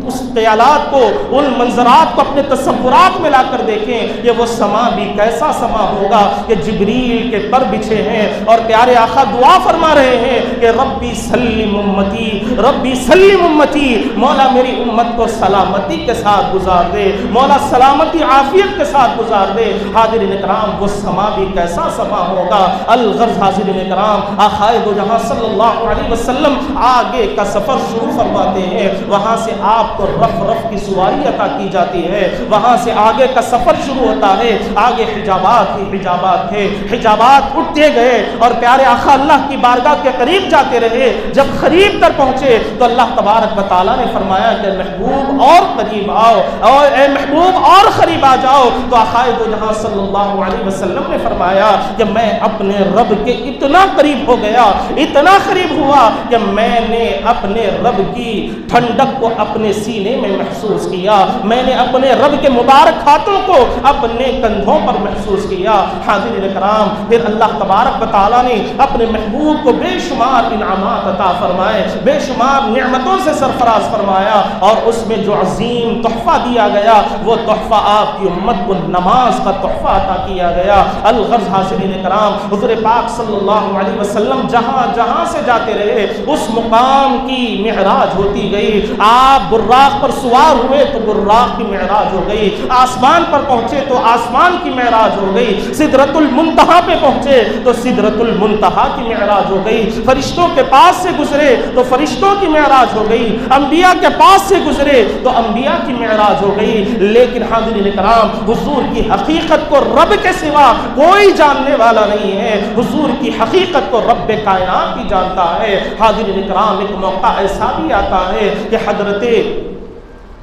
اس خیالات کو، ان منظرات کو اپنے تصورات میں لا کر دیکھیں کہ وہ سما بھی کیسا سما ہوگا کہ جبریل کے پر بچھے ہیں، اور پیارے آقا دعا فرما رہے ہیں کہ ربی سلم امتی، ربی سلم امتی، مولا میری امت کو سلامتی کے ساتھ گزار دے، مولا سلامتی عافیت کے ساتھ گزار دے۔ حاضرین کرام، وہ سما بھی کیسا سما ہوگا۔ الغرض حاضرین کرام، آقا دو جہاں صلی اللہ علیہ وسلم آگے کا سفر شروع فرماتے ہیں، وہاں سے آپ کو رف رف کی سواری عطا کی جاتی ہے، وہاں سے آگے کا سفر شروع ہوتا ہے۔ آگے حجابات ہی حجابات تھے، حجابات اٹھتے گئے، اور پیارے آقا اللہ کی بارگاہ کے قریب جاتے رہے۔ جب قریب تر پہنچے تو اللہ تبارک و تعالیٰ نے فرمایا کہ محبوب اور قریب آؤ، اور اے محبوب اور قریب آ جاؤ۔ تو آقا دو جہاں صلی اللہ علیہ وسلم نے فرمایا کہ میں اپنے رب کے اتنا قریب ہو گیا، اتنا قریب ہوا کہ میں نے اپنے رب کی ٹھنڈک کو اپنے سینے میں محسوس کیا، میں نے اپنے رب کے مبارک ہاتھوں کو اپنے کندھوں پر محسوس کیا۔ حاضرین کرام، پھر اللہ تبارک و تعالیٰ نے اپنے محبوب کو بے شمار انعامات عطا فرمائے، بے شمار نعمتوں سے سرفراز فرمایا، اور اس میں جو عظیم تحفہ دیا گیا وہ تحفہ آپ کی امت کو نماز کا تحفہ عطا کیا گیا۔ الغرض حاضرین کرام، حضور پاک صلی اللہ علیہ وسلم جہاں جہاں سے جاتے رہے، اس مقام کی معراج ہوتی گئی۔ آپ براق براق پر سوار ہوئے تو براق کی معراج ہو گئی، آسمان پر پہنچے تو آسمان کی معراج ہو گئی، سدرۃ المنتہا پہ پہنچے تو سدرۃ المنتہا کی معراج ہو گئی، فرشتوں کے پاس سے گزرے تو فرشتوں کی معراج ہو گئی، انبیاء کے پاس سے گزرے تو انبیاء کی معراج ہو گئی۔ لیکن حاضرین کرام، حضور کی حقیقت کو رب کے سوا کوئی جاننے والا نہیں ہے، حضور کی حقیقت کو رب کائنات ہی جانتا ہے۔ حاضرین کرام، ایک موقع ایسا بھی آتا ہے کہ حضرت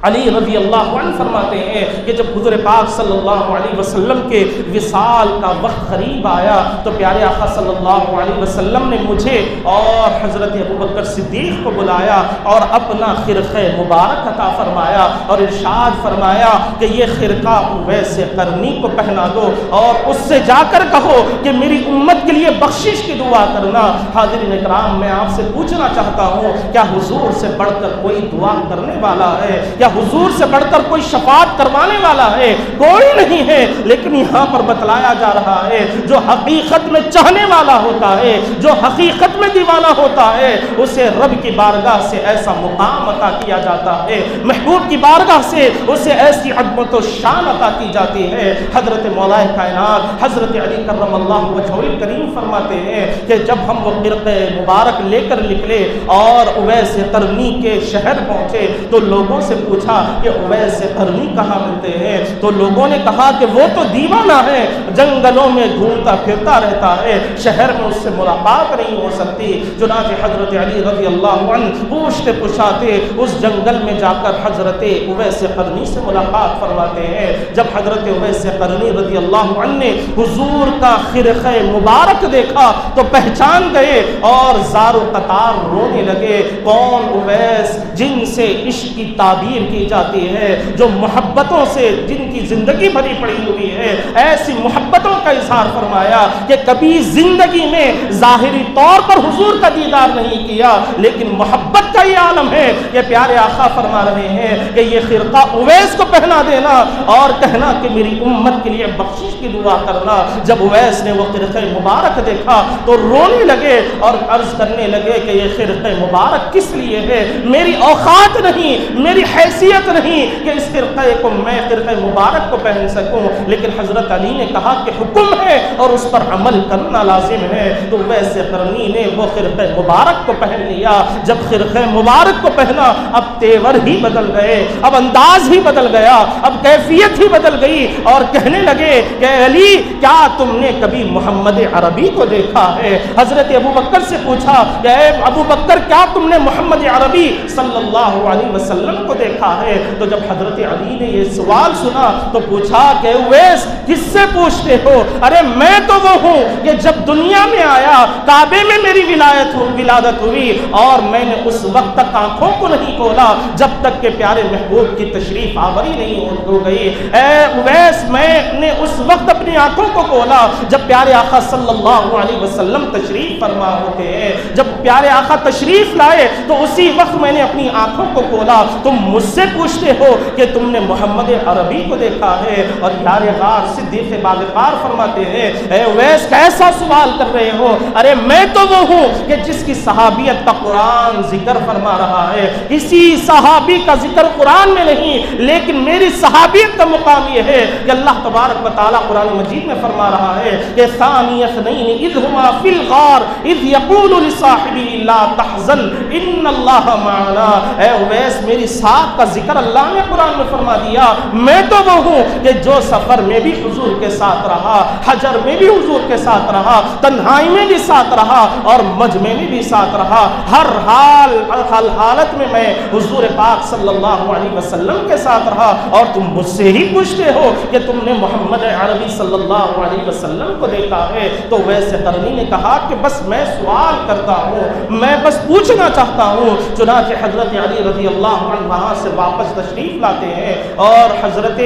علی رضی اللہ عنہ فرماتے ہیں کہ جب حضور پاک صلی اللہ علیہ وسلم کے وصال کا وقت قریب آیا تو پیارے آقا صلی اللہ علیہ وسلم نے مجھے اور حضرت ابوبکر صدیق کو بلایا اور اپنا خرقہ مبارک عطا فرمایا اور ارشاد فرمایا کہ یہ خرقہ اویس قرنی کو پہنا دو اور اس سے جا کر کہو کہ میری امت کے لیے بخشش کی دعا کرنا۔ حاضرین اکرام، میں آپ سے پوچھنا چاہتا ہوں، کیا حضور سے بڑھ کر کوئی دعا کرنے والا ہے؟ کیا حضور سے بڑھ کر کوئی شفاعت کروانے والا ہے؟ کوئی نہیں ہے۔ لیکن یہاں پر بتلایا جا رہا ہے، جو حقیقت میں چاہنے والا ہوتا ہے، جو حقیقت میں دیوانہ ہوتا ہے، اسے رب کی بارگاہ سے ایسا مقام عطا کیا جاتا ہے، محبوب کی بارگاہ سے اسے ایسی عظمت و شان عطا کی جاتی ہے۔ حضرت مولا کائنات حضرت علی کرم اللہ وجہہ الکریم فرماتے ہیں کہ جب ہم وہ خرقہ مبارک لے کر نکلے اور اویس قرنی کے شہر پہنچے تو لوگوں سے پوچھا کہ اویس قرنی کہاں ملتے ہیں؟ تو لوگوں نے کہا کہ وہ تو دیوانہ ہے، جنگلوں میں گھومتا پھرتا رہتا ہے، شہر میں اس سے ملاقات نہیں ہو سکتی۔ چنانچہ حضرت علی رضی اللہ عنہ پوچھتے پوچھاتے اس جنگل میں جا کر حضرت اویس قرنی سے ملاقات فرماتے ہیں۔ جب حضرت اویس قرنی رضی اللہ عنہ نے حضور کا خرقہ مبارک دیکھا تو پہچان گئے اور زار و قطار رونے لگے۔ کون اویس جن سے عشق کی تعبیر کی جاتی ہے، جو محبتوں سے جن کی زندگی بھری پڑی ہوئی ہے، ایسی محبتوں کا اظہار فرمایا کہ کبھی زندگی میں ظاہری طور پر حضور کا دیدار نہیں کیا، لیکن محبت کا یہ عالم ہے کہ پیارے آقا فرما رہے ہیں کہ یہ خرقہ اویس کو پہنا دینا اور کہنا کہ میری امت کے لیے بخشش کی دعا کرنا۔ جب اویس نے وہ خرقہ مبارک دیکھا تو رونے لگے اور عرض کرنے لگے کہ یہ خرقہ مبارک کس لیے ہے؟ میری اوقات نہیں، میری حیثیت نہیں کہ اس خرقہ کو میں خرقہ مبارک کو پہن سکوں، لیکن حضرت علی نے کہا کہ حکم ہے اور اس پر عمل کرنا لازم ہے۔ تو ویسے قرنی نے وہ خرقہ مبارک کو پہن لیا۔ جب خرقہ مبارک کو پہنا اب تیور ہی بدل گئے، اب انداز ہی بدل گیا، اب کیفیت ہی بدل گئی اور کہنے لگے کہ علی کیا تم نے کبھی محمد عربی کو دیکھا ہے؟ حضرت ابوبکر سے پوچھا کہ اے ابوبکر کیا تم نے محمد عربی صلی اللہ علیہ وسلم کو دیکھا ہے؟ تو جب حضرت علی نے یہ سوال سنا تو پوچھا کہ اویس کس سے پوچھتے ہو؟ ارے میں تو وہ ہوں کہ جب دنیا میں آیا کعبے میں میری ولادت ہوئی اور میں نے اس وقت تک آنکھوں کو نہیں کھولا جب تک کہ پیارے محبوب کی تشریف آوری نہیں ہو گئی۔ اے اویس میں نے اس وقت اپنی آنکھوں کو کھولا جب پیارے آقا صلی اللہ علیہ وسلم تشریف فرما ہوتے ہیں، جب پیارے آقا تشریف لائے تو اسی وقت میں نے اپنی آنکھوں کو کھولا۔ تم مجھ سے پوچھتے ہو کہ تم نے محمد عربی کو دیکھا ہے؟ اور یار غار صدیق باغبار فرماتے ہیں اے اویس کیسا سوال کر رہے ہو؟ ارے میں تو وہ ہوں کہ جس کی صحابیت کا قرآن ذکر فرما رہا ہے، کسی صحابی کا ذکر قرآن میں نہیں، لیکن میری صحابیت کا مقام یہ ہے کہ اللہ تبارک و تعالیٰ قرآن مجید میں فرما رہا ہے کہ ثانی اثنین اذ ہما فی الغار اذ یقول لصاحبہ لا تحزن ان اللہ معنا۔ اے اویس میری ساتھ کا ذکر اللہ نے قرآن میں فرما دیا۔ میں تو وہ ہوں کہ جو سفر میں بھی حضور کے ساتھ رہا، حجر میں بھی حضور کے ساتھ رہا، تنہائی میں بھی ساتھ رہا اور مجمع میں بھی ساتھ رہا، ہر حالت میں میں حضور پاک صلی اللہ علیہ وسلم کے ساتھ رہا۔ اور تم مجھ سے ہی پوچھتے ہو کہ تم نے محمد عربی صلی اللہ علیہ وسلم کو دیکھا ہے؟ تو ویسے قرنی نے کہا کہ بس میں سوال کرتا ہوں، میں بس پوچھنا چاہتا ہوں۔ چنانچہ حضرت علی رضی اللہ عنہ وہاں سے واپس تشریف لاتے ہیں اور حضرت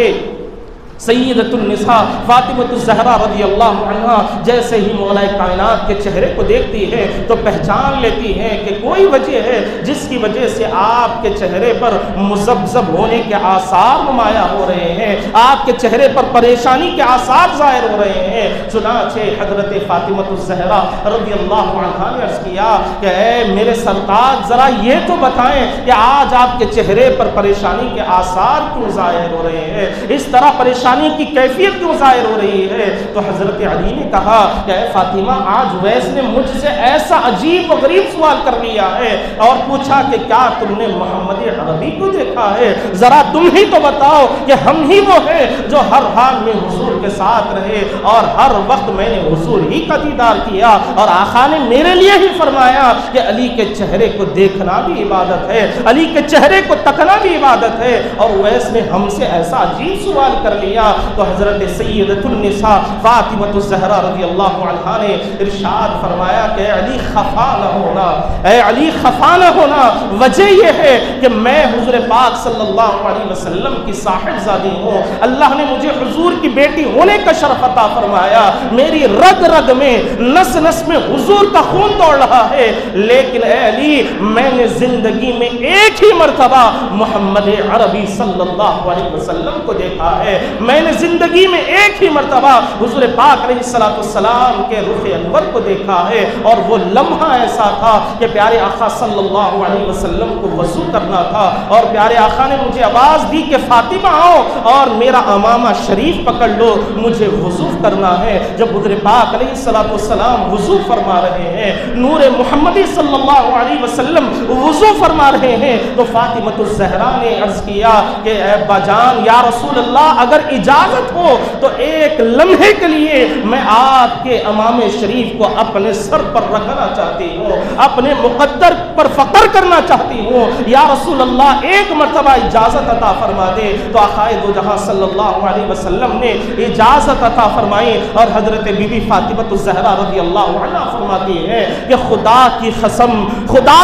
سیدۃ النساء فاطمۃ الزہرا رضی اللہ عنہا جیسے ہی مولا کائنات کے چہرے کو دیکھتی ہے تو پہچان لیتی ہے کہ کوئی وجہ ہے جس کی وجہ سے آپ کے چہرے پر مذبذب ہونے کے آثار نمایاں ہو رہے ہیں، آپ کے چہرے پر پریشانی کے آثار ظاہر ہو رہے ہیں۔ چنانچہ حضرت فاطمۃ الزہرا رضی اللہ عنہا نے عرض کیا کہ اے میرے سرتاج ذرا یہ تو بتائیں کہ آج آپ کے چہرے پر پریشانی کے آثار کیوں ظاہر ہو رہے ہیں، اس طرح پریشانی کی کیفیت کیوں ظاہر ہو رہی ہے؟ تو حضرت علی نے کہا کہ اے فاطمہ آج ویس نے مجھ سے ایسا عجیب و غریب سوال کر لیا ہے اور پوچھا کہ کیا تم نے محمد عربی کو دیکھا ہے؟ ذرا تم ہی تو بتاؤ کہ ہم ہی وہ ہیں جو ہر حال میں حضور کے ساتھ رہے اور ہر وقت میں نے حضور ہی کا دیدار کیا، اور آقا نے میرے لیے ہی فرمایا کہ علی کے چہرے کو دیکھنا بھی عبادت ہے، علی کے چہرے کو تکنا بھی عبادت ہے، اور ویس نے ہم سے ایسا عجیب سوال کر لیا۔ تو حضرت سیدۃ النساء فاطمۃ الزہرا رضی اللہ عنہا نے ارشاد فرمایا کہ اے علی خفا نہ ہونا، اے علی خفا نہ ہونا، وجہ یہ ہے کہ میں حضور پاک صلی اللہ علیہ وسلم کی صاحب زادی ہوں، اللہ نے مجھے حضور کی بیٹی ہونے کا شرف عطا فرمایا، میری رگ رگ میں نس نس میں حضور کا خون دوڑ رہا ہے، لیکن اے علی میں نے زندگی میں ایک ہی مرتبہ محمد عربی صلی اللہ علیہ وسلم کو دیکھا ہے، میں نے زندگی میں ایک ہی مرتبہ حضور پاک علیہ السلام کے رخ انور کو دیکھا ہے، اور وہ لمحہ ایسا تھا کہ پیارے آقا صلی اللہ علیہ وسلم کو وضو کرنا تھا، اور پیارے آقا نے مجھے آواز دی کہ فاطمہ آؤ اور میرا امامہ شریف پکڑ لو، مجھے وضو کرنا ہے۔ جب حضور پاک علیہ السلام وضو فرما رہے ہیں، نور محمدی صلی اللہ علیہ وسلم وضو فرما رہے ہیں، تو فاطمۃ الزہرا نے عرض کیا کہ اے ابا جان یا رسول اللہ اگر اجازت ہو تو ایک لمحے کے لیے میں آپ کے امام شریف کو اپنے سر پر رکھنا چاہتی ہوں، اپنے مقدر پر فخر کرنا چاہتی ہوں، یا رسول اللہ ایک مرتبہ اجازت عطا فرما دے۔ تو آقائے دو جہاں صلی اللہ علیہ وسلم نے اجازت عطا فرمائی، اور حضرت بی بی فاطمۃ الزہرا رضی اللہ عنہا فرماتی ہے کہ خدا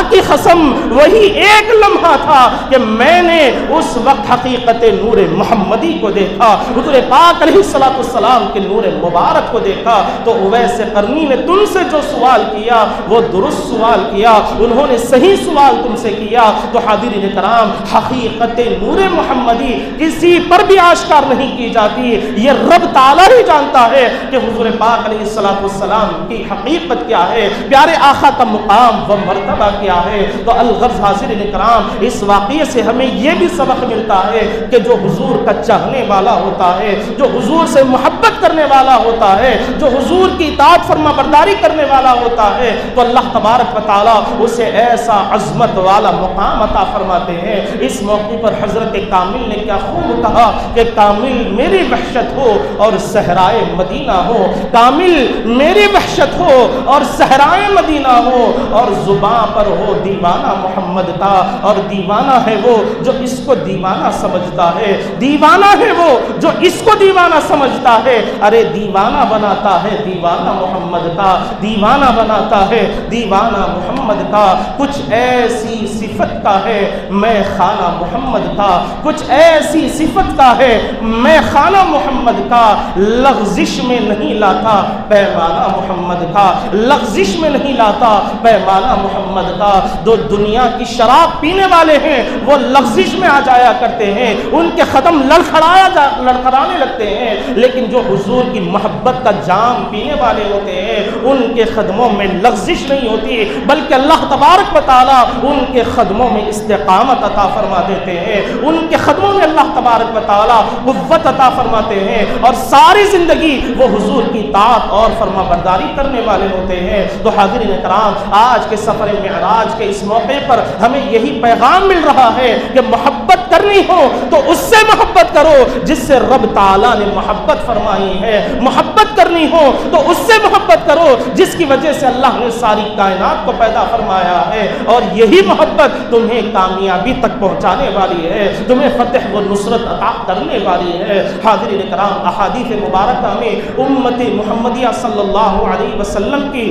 کی قسم وہی ایک لمحہ تھا کہ میں نے اس وقت حقیقت نور محمدی کو دیکھا، حضور پاک علیہ السلام کے نور مبارک کو دیکھا۔ تو اویس قرنی نے تم سے جو سوال کیا وہ درست سوال کیا، انہوں نے صحیح سوال تم سے کیا۔ تو حاضرین کرام حقیقت نور محمدی کسی پر بھی آشکار نہیں کی جاتی، یہ رب تعالیٰ ہی جانتا ہے کہ حضور پاک علیہ السلام کی حقیقت کیا ہے، پیارے آقا کا مقام و مرتبہ کیا ہے۔ تو الغرض حاضرین کرام اس واقعے سے ہمیں یہ بھی سبق ملتا ہے کہ جو حضور کا چاہنے والا ہوتا ہے، جو حضور سے محبت کرنے والا ہوتا ہے، جو حضور کی اطاعت فرما برداری کرنے والا ہوتا ہے، تو اللہ تبارک و تعالیٰ اسے ایسا عظمت والا مقام عطا فرماتے ہیں۔ اس موقع پر حضرت کامل نے کیا خوب کہا کہ کامل میری وحشت ہو اور صحرائے مدینہ ہو، کامل میری وحشت ہو اور صحرائے مدینہ ہو، اور زباں پر ہو دیوانہ محمد کا، اور دیوانہ ہے وہ جو اس کو دیوانہ سمجھتا ہے، دیوانہ ہے وہ جو اس کو دیوانہ سمجھتا ہے، ارے دیوانہ بناتا ہے دیوانہ محمد کا، دیوانہ بناتا ہے دیوانہ محمد کا، کچھ ایسی صفت کا ہے میں خانہ محمد کا، کچھ ایسی صفت کا ہے میں خانہ محمد کا، لغزش میں نہیں لاتا پیمانہ محمد کا، لغزش میں نہیں لاتا پیمانہ محمد کا۔ دو دنیا کی شراب پینے والے ہیں وہ لغزش میں آ جایا کرتے ہیں، ان کے قدم لڑکھڑانے لگتے ہیں، لیکن جو حضور کی محبت کا جام پینے والے ہوتے ہیں ان کے قدموں میں لغزش نہیں ہوتی، بلکہ اللہ تبارک و تعالیٰ ان کے قدموں میں استقامت عطا فرما دیتے ہیں، ان کے قدموں میں اللہ تبارک و تعالیٰ قوت عطا فرماتے ہیں، اور ساری زندگی وہ حضور کی اطاعت اور فرما برداری کرنے والے ہوتے ہیں۔ تو حاضرین کرام آج کے سفر معراج کے اس موقع پر ہمیں یہی پیغام مل رہا ہے کہ محبت کرنی ہو تو اس سے محبت کرو جس سے رب تعالیٰ نے محبت فرمائی ہے، محبت کرنی ہو تو اس سے محبت کرو جس کی وجہ سے اللہ نے ساری کائنات کو پیدا فرمایا ہے، اور یہی محبت تمہیں کامیابی تک پہنچانے والی ہے، تمہیں فتح و نصرت عطا کرنے والی ہے۔ حاضرین کرام احادیث مبارکہ میں امت محمدیہ صلی اللہ علیہ وسلم کی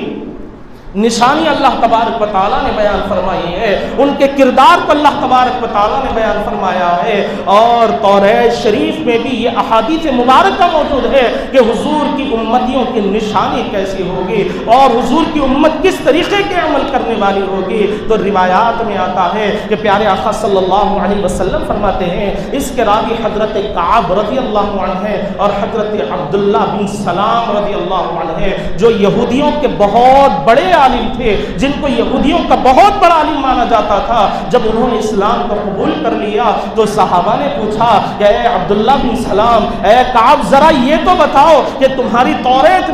نشانی اللہ تبارک و تعالیٰ نے بیان فرمائی ہے، ان کے کردار کو اللہ تبارک و تعالیٰ نے بیان فرمایا ہے، اور توریت شریف میں بھی یہ احادیث مبارکہ موجود ہے کہ حضور کی امتیوں کی نشانی کیسی ہوگی اور حضور کی امت کس طریقے کے عمل کرنے والی ہوگی۔ تو روایات میں آتا ہے کہ پیارے آقا صلی اللہ علیہ وسلم فرماتے ہیں، اس کے راوی حضرت کعب رضی اللہ عنہ ہے اور حضرت عبداللہ بن سلام رضی اللہ عنہ ہے، جو یہودیوں کے بہت بڑے عالم تھے، جن کو یہودیوں کا بہت بڑا عالم مانا جاتا تھا۔ جب انہوں نے اسلام کو قبول کر لیا تو صحابہ نے پوچھا کہ اے عبداللہ بن سلام، اے کعب، ذرا یہ تو بتاؤ کہ تمہاری توریت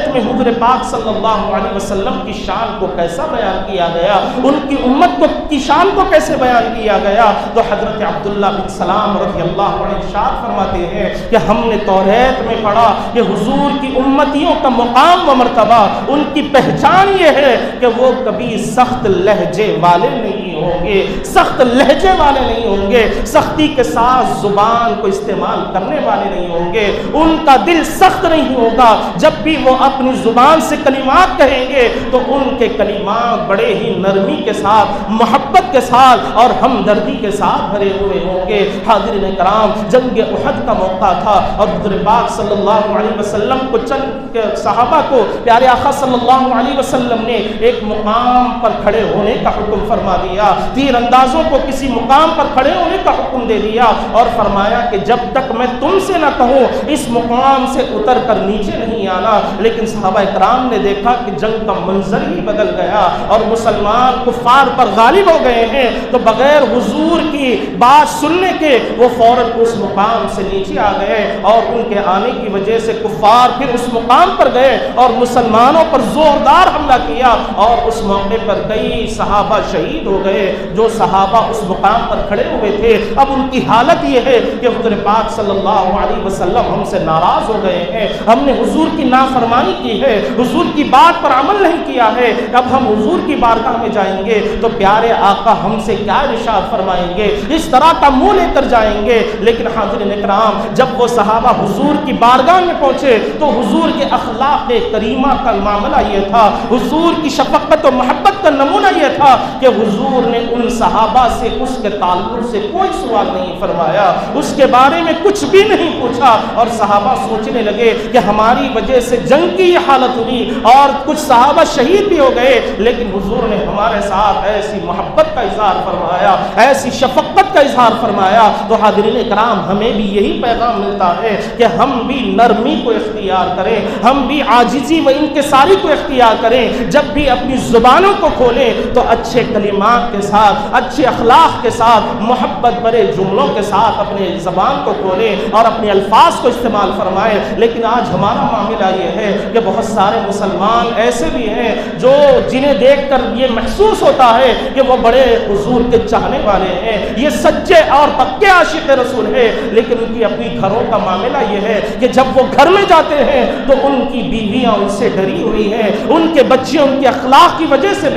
میں حضور پاک صلی اللہ علیہ وسلم کی شان کو کیسا بیان کیا گیا، ان کی امت کی شان کو کیسے بیان کیا گیا؟ تو حضرت عبداللہ بن سلام رضی اللہ عنہ ارشاد فرماتے ہیں کہ ہم نے توریت میں پڑھا کہ حضور کی امتیوں کا مقام و مرتبہ، ان کی پہچان یہ ہے کہ وہ کبھی سخت لہجے والے نہیں ہوں گے، سخت لہجے والے نہیں ہوں گے، سختی کے ساتھ زبان کو استعمال کرنے والے نہیں ہوں گے، ان کا دل سخت نہیں ہوگا، جب بھی وہ اپنی زبان سے کلمات کہیں گے تو ان کے کلمات بڑے ہی نرمی کے ساتھ، محبت کے ساتھ اور ہمدردی کے ساتھ بھرے ہوئے ہوں گے۔ حاضرین کرام، جنگ احد کا موقع تھا اور حضور پاک صلی اللہ علیہ وسلم کو چند صحابہ کو پیارے آقا صلی اللہ علیہ وسلم نے ایک مقام پر کھڑے ہونے کا حکم فرما دیا، تیر اندازوں کو کسی مقام پر کھڑے ہونے کا حکم دے دیا اور فرمایا کہ جب تک میں تم سے نہ کہوں اس مقام سے اتر کر نیچے نہیں آنا۔ لیکن صحابہ کرام نے دیکھا کہ جنگ کا منظر ہی بدل گیا اور مسلمان کفار پر غالب ہو گئے ہیں، تو بغیر حضور کی بات سننے کے وہ فوراً اس مقام سے نیچے آ گئے، اور ان کے آنے کی وجہ سے کفار پھر اس مقام پر گئے اور مسلمانوں پر زوردار حملہ کیا، اور اس موقع پر کئی صحابہ شہید ہو گئے۔ جو صحابہ اس مقام پر کھڑے ہوئے تھے، اب ان کی حالت یہ ہے کہ حضور پاک صلی اللہ علیہ وسلم ہم سے ناراض ہو گئے ہیں، ہم نے حضور کی نافرمانی کی ہے، حضور کی بات پر عمل نہیں کیا ہے، اب ہم حضور کی بارگاہ میں جائیں گے تو پیارے آقا ہم سے کیا ارشاد فرمائیں گے، اس طرح کا منہ لے کر جائیں گے۔ لیکن حاضرین اکرام، جب وہ صحابہ حضور کی بارگاہ میں پہنچے تو حضور کے اخلاق کریمہ کا معاملہ یہ تھا، حضور کی شفقت و محبت کا نمونہ یہ تھا کہ حضور نے ان صحابہ سے اس کے تعلق سے کوئی سوال نہیں فرمایا، اس کے بارے میں کچھ بھی نہیں پوچھا، اور صحابہ سوچنے لگے کہ ہماری وجہ سے جنگ کی یہ حالت ہوئی اور کچھ صحابہ شہید بھی ہو گئے، لیکن حضور نے ہمارے ساتھ ایسی محبت کا اظہار فرمایا، ایسی شفقت کا اظہار فرمایا۔ تو حاضرین کرام، ہمیں بھی یہی پیغام ملتا ہے کہ ہم بھی نرمی کو اختیار کریں، ہم بھی عاجزی و انکساری کو اختیار کریں، جب بھی اپنی زبانوں کو کھولیں تو اچھے کلمات کے ساتھ، اچھے اخلاق کے ساتھ، محبت بھرے جملوں کے ساتھ اپنے زبان کو کھولیں اور اپنے الفاظ کو استعمال فرمائیں۔ لیکن آج ہمارا معاملہ یہ ہے کہ بہت سارے مسلمان ایسے بھی ہیں جو جنہیں دیکھ کر یہ محسوس ہوتا ہے کہ وہ بڑے حضور کے چاہنے والے ہیں، یہ سچے اور پکے عاشق رسول ہیں، لیکن ان کی اپنی گھروں کا معاملہ یہ ہے کہ جب وہ گھر میں جاتے ہیں تو ان کی بیویاں ان سے ڈری ہوئی ہیں، ان کے بچے ان کے اخلاق کی وجہ سے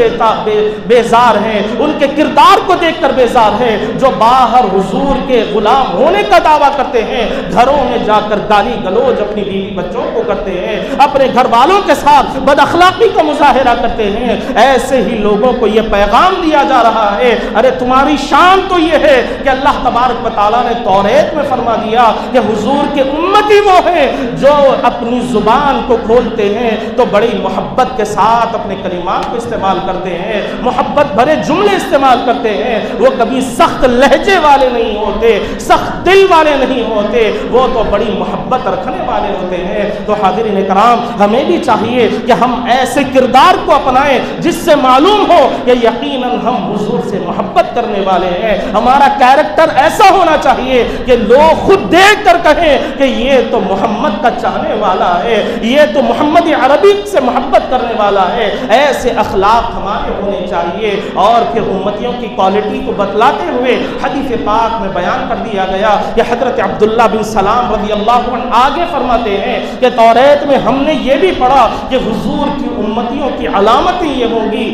بیزار ہیں، ان کے کردار کو دیکھ کر بیزار ہیں۔ جو باہر حضور کے غلام ہونے کا دعویٰ کرتے ہیں، گھروں میں جا کر گالی گلوج اپنی بیوی بچوں کو کرتے ہیں، اپنے گھر والوں کے ساتھ بد اخلاقی کا مظاہرہ کرتے ہیں، ایسے ہی لوگوں کو یہ پیغام دیا جا رہا ہے، ارے تمہاری شان تو یہ ہے کہ اللہ تبارک و تعالیٰ نے توریت میں فرما دیا کہ حضور کے امتی وہ ہیں جو اپنی زبان کو کھولتے ہیں تو بڑی محبت کے ساتھ اپنے کلمات کو استعمال کرتے ہیں، محبت بھرے جملے استعمال کرتے ہیں، وہ کبھی سخت لہجے والے نہیں ہوتے، سخت دل والے نہیں ہوتے، وہ تو بڑی محبت رکھنے والے ہوتے ہیں۔ تو حاضرین کرام، ہمیں بھی چاہیے کہ ہم ایسے کردار کو اپنائیں جس سے معلوم ہو کہ یقیناً ہم حضور سے محبت کرنے والے ہیں، ہمارا کیریکٹر ایسا ہونا چاہیے کہ لوگ خود دیکھ کر کہیں کہ یہ تو محمد کا چاہنے والا ہے، یہ تو محمد عربی سے محبت کرنے والا ہے۔ ایسے اخلاق ہمارے ہونے چاہیے، اور پھر امتیوں کی کوالٹی کو بتلاتے ہوئے حدیث پاک میں بیان کر دیا گیا کہ حضرت عبداللہ بن سلام رضی اللہ عنہ آگے فرماتے ہیں کہ توریت میں ہم نے یہ بھی پڑھا کہ حضور کی امتیوں کی علامتیں یہ ہوں گی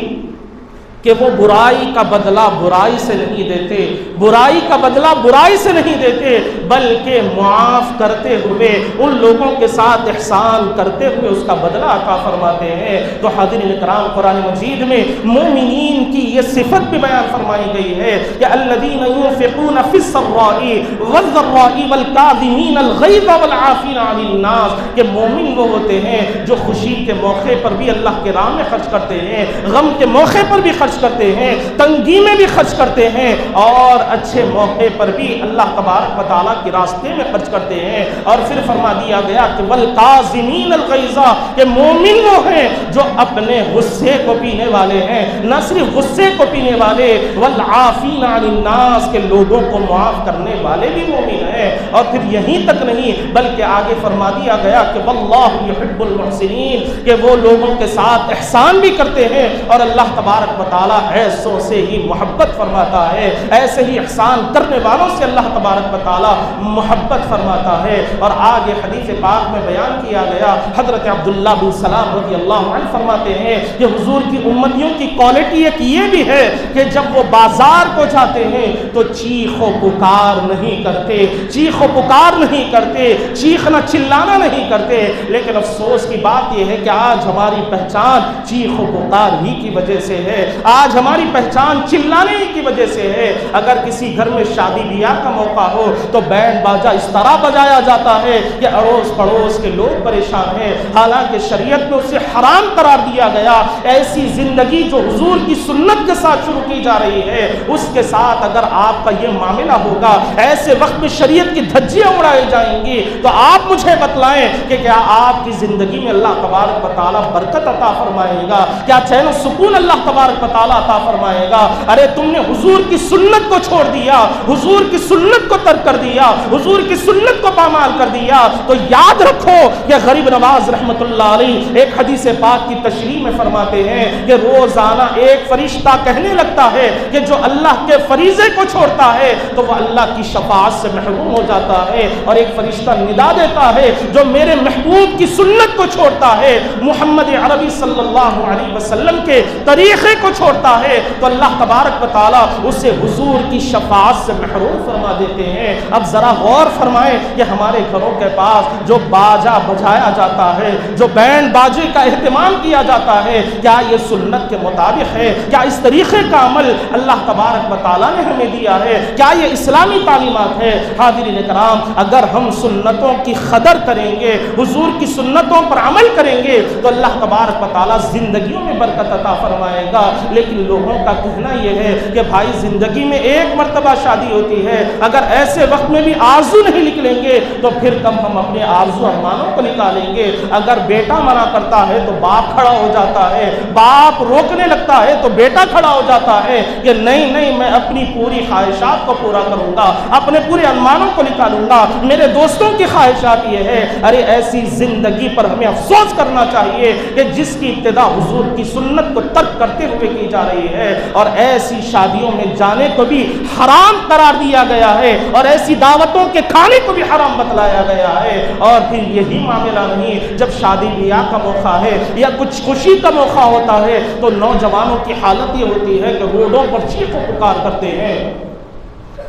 کہ وہ برائی کا بدلہ برائی سے نہیں دیتے، برائی کا بدلہ برائی سے نہیں دیتے، بلکہ معاف کرتے ہوئے ان لوگوں کے ساتھ احسان کرتے ہوئے اس کا بدلہ عطا فرماتے ہیں۔ تو حاضرین اکرام، قرآن مجید میں مومنین کی یہ صفت بھی بیان فرمائی گئی ہے کہ الذین ينفقون فی السراء والضراء والکاظمین الغیظ والعافین عن الناس، کہ مومن وہ ہوتے ہیں جو خوشی کے موقع پر بھی اللہ کے راہ میں خرچ کرتے ہیں، غم کے موقع پر بھی خرچ کرتے ہیں، تنگی میں بھی خرچ کرتے ہیں، اور اچھے موقع پر بھی اللہ تبارک و تعالیٰ کے راستے میں خرچ کرتے ہیں۔ اور پھر فرما دیا گیا کہ والکاظمین الغیظ، کہ مومن وہ ہیں جو اپنے غصے کو پینے والے ہیں، نہ صرف غصے کو پینے والے، والعافین عن الناس، کے لوگوں کو معاف کرنے والے بھی مومن ہیں۔ اور پھر یہیں تک نہیں بلکہ آگے فرما دیا گیا کہ واللہ یحب المحسنین، کہ وہ لوگوں کے ساتھ احسان بھی کرتے ہیں، اور اللہ تبارک و تعالیٰ ایسوں سے ہی محبت فرماتا ہے، ایسے ہی احسان کرنے والوں سے اللہ تبارک و تعالیٰ محبت فرماتا ہے۔ اور آگے حدیث پاک میں بیان کیا گیا، حضرت عبداللہ بن سلام رضی اللہ عنہ فرماتے ہیں کہ حضور کی امتیوں کی کوالٹی ایک یہ بھی ہے کہ جب وہ بازار کو جاتے ہیں تو چیخ و پکار نہیں کرتے، چیخ و پکار نہیں کرتے، چیخنا چلانا نہیں کرتے۔ لیکن افسوس کی بات یہ ہے کہ آج ہماری پہچان چیخ و پکار ہی کی وجہ سے ہے، آج ہماری پہچان چلانے ہی کی وجہ سے ہے۔ اگر کسی گھر میں شادی بیاہ کا موقع ہو تو بینڈ باجا اس طرح بجایا جاتا ہے کہ اڑوس پڑوس کے لوگ پریشان ہیں، حالانکہ شریعت میں اسے حرام قرار دیا گیا۔ ایسی زندگی جو حضور کی سنت کے ساتھ شروع کی جا رہی ہے، اس کے ساتھ اگر آپ کا یہ معاملہ ہوگا، ایسے وقت میں شریعت کی دھجیاں اڑائی جائیں گی، تو آپ مجھے بتلائیں کہ کیا آپ کی زندگی میں اللہ تبارک و تعالیٰ برکت عطا فرمائے گا؟ کیا چین و سکون اللہ تبارک و تعالیٰ عطا فرمائے گا؟ ارے تم نے حضور کی سنت کو چھوڑ دیا، حضور کی سنت کو ترک کر دیا، حضور کی سنت کو پامال کر دیا، تو یاد رکھو کہ غریب نواز رحمت اللہ علیہ ایک حدیث پاک کی تشریح میں فرماتے ہیں کہ روزانہ ایک فرشتہ کہنے لگتا ہے کہ جو اللہ کے فریضے کو چھوڑتا ہے تو وہ اللہ کی شفاعت سے محروم ہو جاتا ہے، اور ایک فرشتہ ندا دیتا ہے جو میرے محبوب کی سنت کو چھوڑتا ہے، محمد عربی صلی اللہ علیہ وسلم کے طریقے کو چھوڑتا ہے، تو اللہ تبارک و تعالیٰ اسے حضور کی شفاعت سے محروم فرما دیتے ہیں۔ اب ذرا غور فرمائیں کہ ہمارے گھروں کے پاس جو باجا بجایا جاتا ہے، جو بینڈ باجے کا اہتمام کیا جاتا ہے، کیا یہ سنت کے مطابق ہے؟ کیا اس طریقے کا عمل اللہ تبارک و تعالیٰ نے ہمیں دیا ہے؟ کیا یہ اسلامی تعلیمات ہے؟ حاضرین کرام، اگر ہم سنتوں کی قدر کریں گے، حضور کی سنتوں پر عمل کریں گے، تو اللہ تبارک و تعالیٰ زندگیوں میں برکت عطا فرمائے گا۔ لیکن لوگوں کا کہنا یہ ہے کہ بھائی زندگی میں ایک مرتبہ شادی ہوتی ہے، اگر ایسے وقت میں بھی آرزو نہیں نکلیں گے تو پھر کب ہم اپنے آرزو ارمانوں کو نکالیں گے؟ اگر بیٹا منع کرتا ہے تو باپ کھڑا ہو جاتا ہے، باپ روکنے لگتا ہے تو بیٹا کھڑا ہو جاتا ہے کہ نہیں نہیں، میں اپنی پوری خواہشات کو پورا کروں گا، اپنے پورے ارمانوں کو نکالوں گا، میرے دوستوں کی خواہشات یہ ہے۔ ارے ایسی زندگی پر ہمیں افسوس کرنا چاہیے کہ جس کی ابتدا حضور کی سنت کو ترک کرتے ہوئے کی جا رہی ہے، اور ایسی شادیوں میں جانے کو بھی حرام قرار دیا گیا ہے، اور ایسی دعوتوں کے کھانے کو بھی حرام بتلایا گیا ہے۔ اور پھر یہی معاملہ نہیں، جب شادی بیاہ کا موقع ہے یا کچھ خوشی کا موقع ہوتا ہے تو نوجوانوں کی حالت یہ ہوتی ہے کہ روڈوں پر چیخ و پکار کرتے ہیں،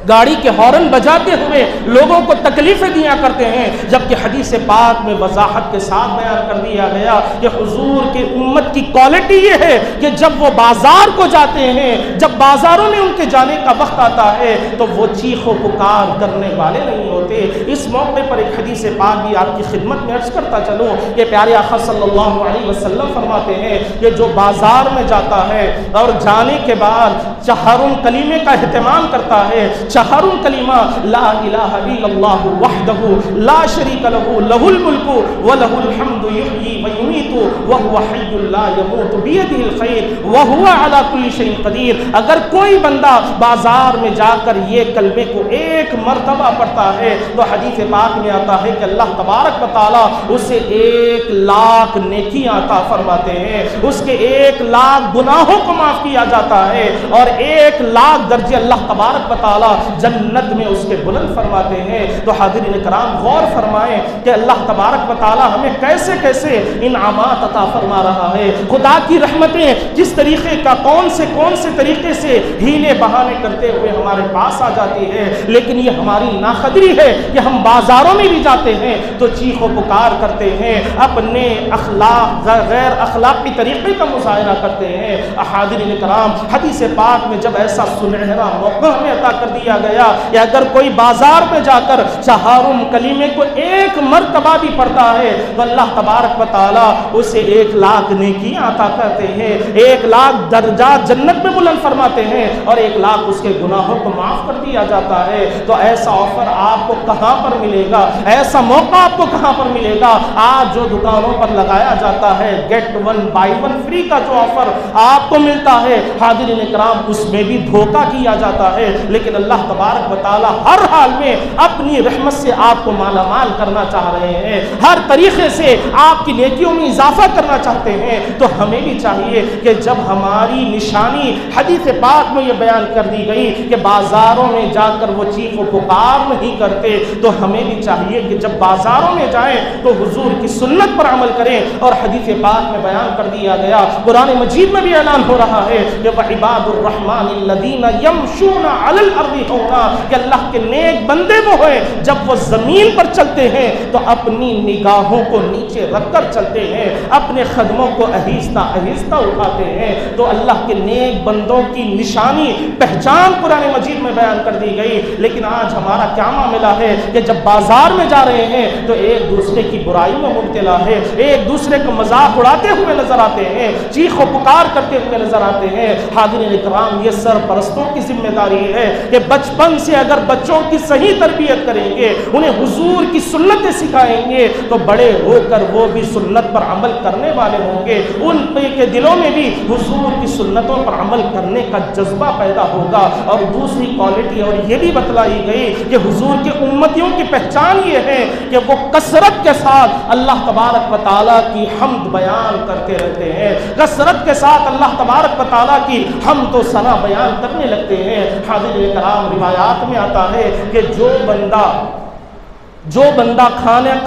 گاڑی کے ہارن بجاتے ہوئے لوگوں کو تکلیفیں دیا کرتے ہیں، جبکہ حدیث پاک میں وضاحت کے ساتھ بیان کر دیا گیا کہ حضور کی امت کی کوالٹی یہ ہے کہ جب وہ بازار کو جاتے ہیں، جب بازاروں میں ان کے جانے کا وقت آتا ہے تو وہ چیخ و پکار کرنے والے نہیں ہوتے۔ اس موقع پر ایک حدیث پاک بھی آپ کی خدمت میں عرض کرتا چلوں کہ پیارے آقا صلی اللہ علیہ وسلم فرماتے ہیں کہ جو بازار میں جاتا ہے اور جانے کے بعد چہاروں کلمے کا اہتمام کرتا ہے، چہاروں کلمہ لا الہ الا اللہ وحدہ لا شریک لہ لہ الملک ولہ الحمد یحیی ویمیت وہو حی لا یموت بیدہ الخیر وہو علی کل شیء قدیر۔ اگر کوئی بندہ بازار میں جا کر یہ کلمے کو ایک مرتبہ پڑھتا ہے تو حدیث پاک میں آتا ہے کہ اللہ تبارک و تعالیٰ اسے 1,00,000 نیکیاں عطا فرماتے ہیں، اس کے 1,00,000 گناہوں کو معاف کیا جاتا ہے، اور 1,00,000 درجے اللہ تبارک و تعالیٰ جنت میں اس کے بلند فرماتے ہیں۔ تو حاضرین کرام غور فرمائیں کہ اللہ تبارک و تعالی ہمیں کیسے کیسے انعامات عطا فرما رہا ہے۔ خدا کی رحمتیں کس طریقے کا کون سے طریقے سے ہیلے بہانے کرتے ہوئے ہمارے پاس آ جاتی ہے، لیکن یہ ہماری ناقدری ہے کہ ہم بازاروں میں بھی جاتے ہیں تو چیخ و پکار کرتے ہیں، اپنے اخلاق غیر اخلاقی طریقے کا مظاہرہ کرتے ہیں۔ حاضرین کرام حدیث پاک میں جب ایسا سنہرا موقع ہمیں عطا کر دیا گیا کہ اگر کوئی بازار میں جا کر چہارم کلمے کو ایک مرتبہ بھی پڑھتا ہے تو اللہ تبارک و تعالی اسے 1,00,000 نیکیاں عطا کرتے ہیں، 1,00,000 درجات جنت میں بلند فرماتے ہیں اور 1,00,000 اس کے گناہوں کو معاف کر دیا جاتا ہے۔ تو ایسا آفر آپ کو کہاں پر ملے گا، ایسا موقع آپ کو کہاں پر ملے گا؟ آج جو دکانوں پر لگایا جاتا ہے گیٹ 1 بائی 1 فری کا جو آفر آپ کو ملتا ہے، حاضرین کرام اس میں بھی دھوکہ کیا جاتا ہے، لیکن اللہ تبارک و تعالی ہر حال میں اپنی رحمت سے آپ کو مالا مال کرنا چاہ رہے ہیں، ہر طریقے سے آپ کی نیکیوں میں اضافہ کرنا چاہتے ہیں۔ تو ہمیں بھی چاہیے کہ جب ہماری نشانی حدیث پاک میں یہ بیان کر دی گئی کہ بازاروں میں جا کر وہ چیخ و پکار نہیں کرتے، تو ہمیں بھی چاہیے کہ جب بازاروں میں جائیں تو حضور کی سنت پر عمل کریں۔ اور حدیث پاک میں بیان کر دیا گیا، قرآن مجید میں بھی اعلان ہو رہا ہے کہ وَعِبَادُ الرَّحْمَنِ الَّذِينَ يَمْشُونَ عَلَى الْأَرْضِ هَوْنًا، کہ اللہ کے نیک بندے وہ ہیں جب وہ زمین پر چلتے ہیں تو اپنی نگاہوں کو نیچے رکھ کر چلتے ہیں، اپنے قدموں کو آہستہ آہستہ اٹھاتے ہیں۔ تو اللہ کے نیک بندوں کی نشانی پہچان قرآن مجید میں بیان کر دی گئی، لیکن آج ہمارا کیا معاملہ ہے کہ جب بازار میں جا رہے ہیں تو ایک دوسرے کی برائی میں مبتلا ہے، ایک دوسرے کو مذاق اڑاتے ہوئے نظر آتے ہیں، چیخ و پکار کرتے ہوئے نظر آتے ہیں۔ حاضرین اکرام یہ سرپرستوں کی ذمہ داری ہے کہ بچپن سے اگر بچوں کی صحیح تربیت کریں گے، انہیں حضور کی سنتیں سکھائیں گے تو بڑے ہو کر وہ بھی سنت پر عمل کرنے والے ہوں گے، ان کے دلوں میں بھی حضور کی سنتوں پر عمل کرنے کا جذبہ پیدا ہوگا۔ اور دوسری کوالٹی اور یہ بھی بتلائی گئی کہ حضور کے امتیوں کی پہچان یہ ہے کہ وہ کثرت کے ساتھ اللہ تبارک و تعالیٰ کی حمد بیان کرتے رہتے ہیں، کثرت کے ساتھ اللہ تبارک و تعالیٰ کی حمد و ثنا بیان کرنے لگتے ہیں۔ حاضرین کرام روایات میں آتا ہے کہ جو بندہ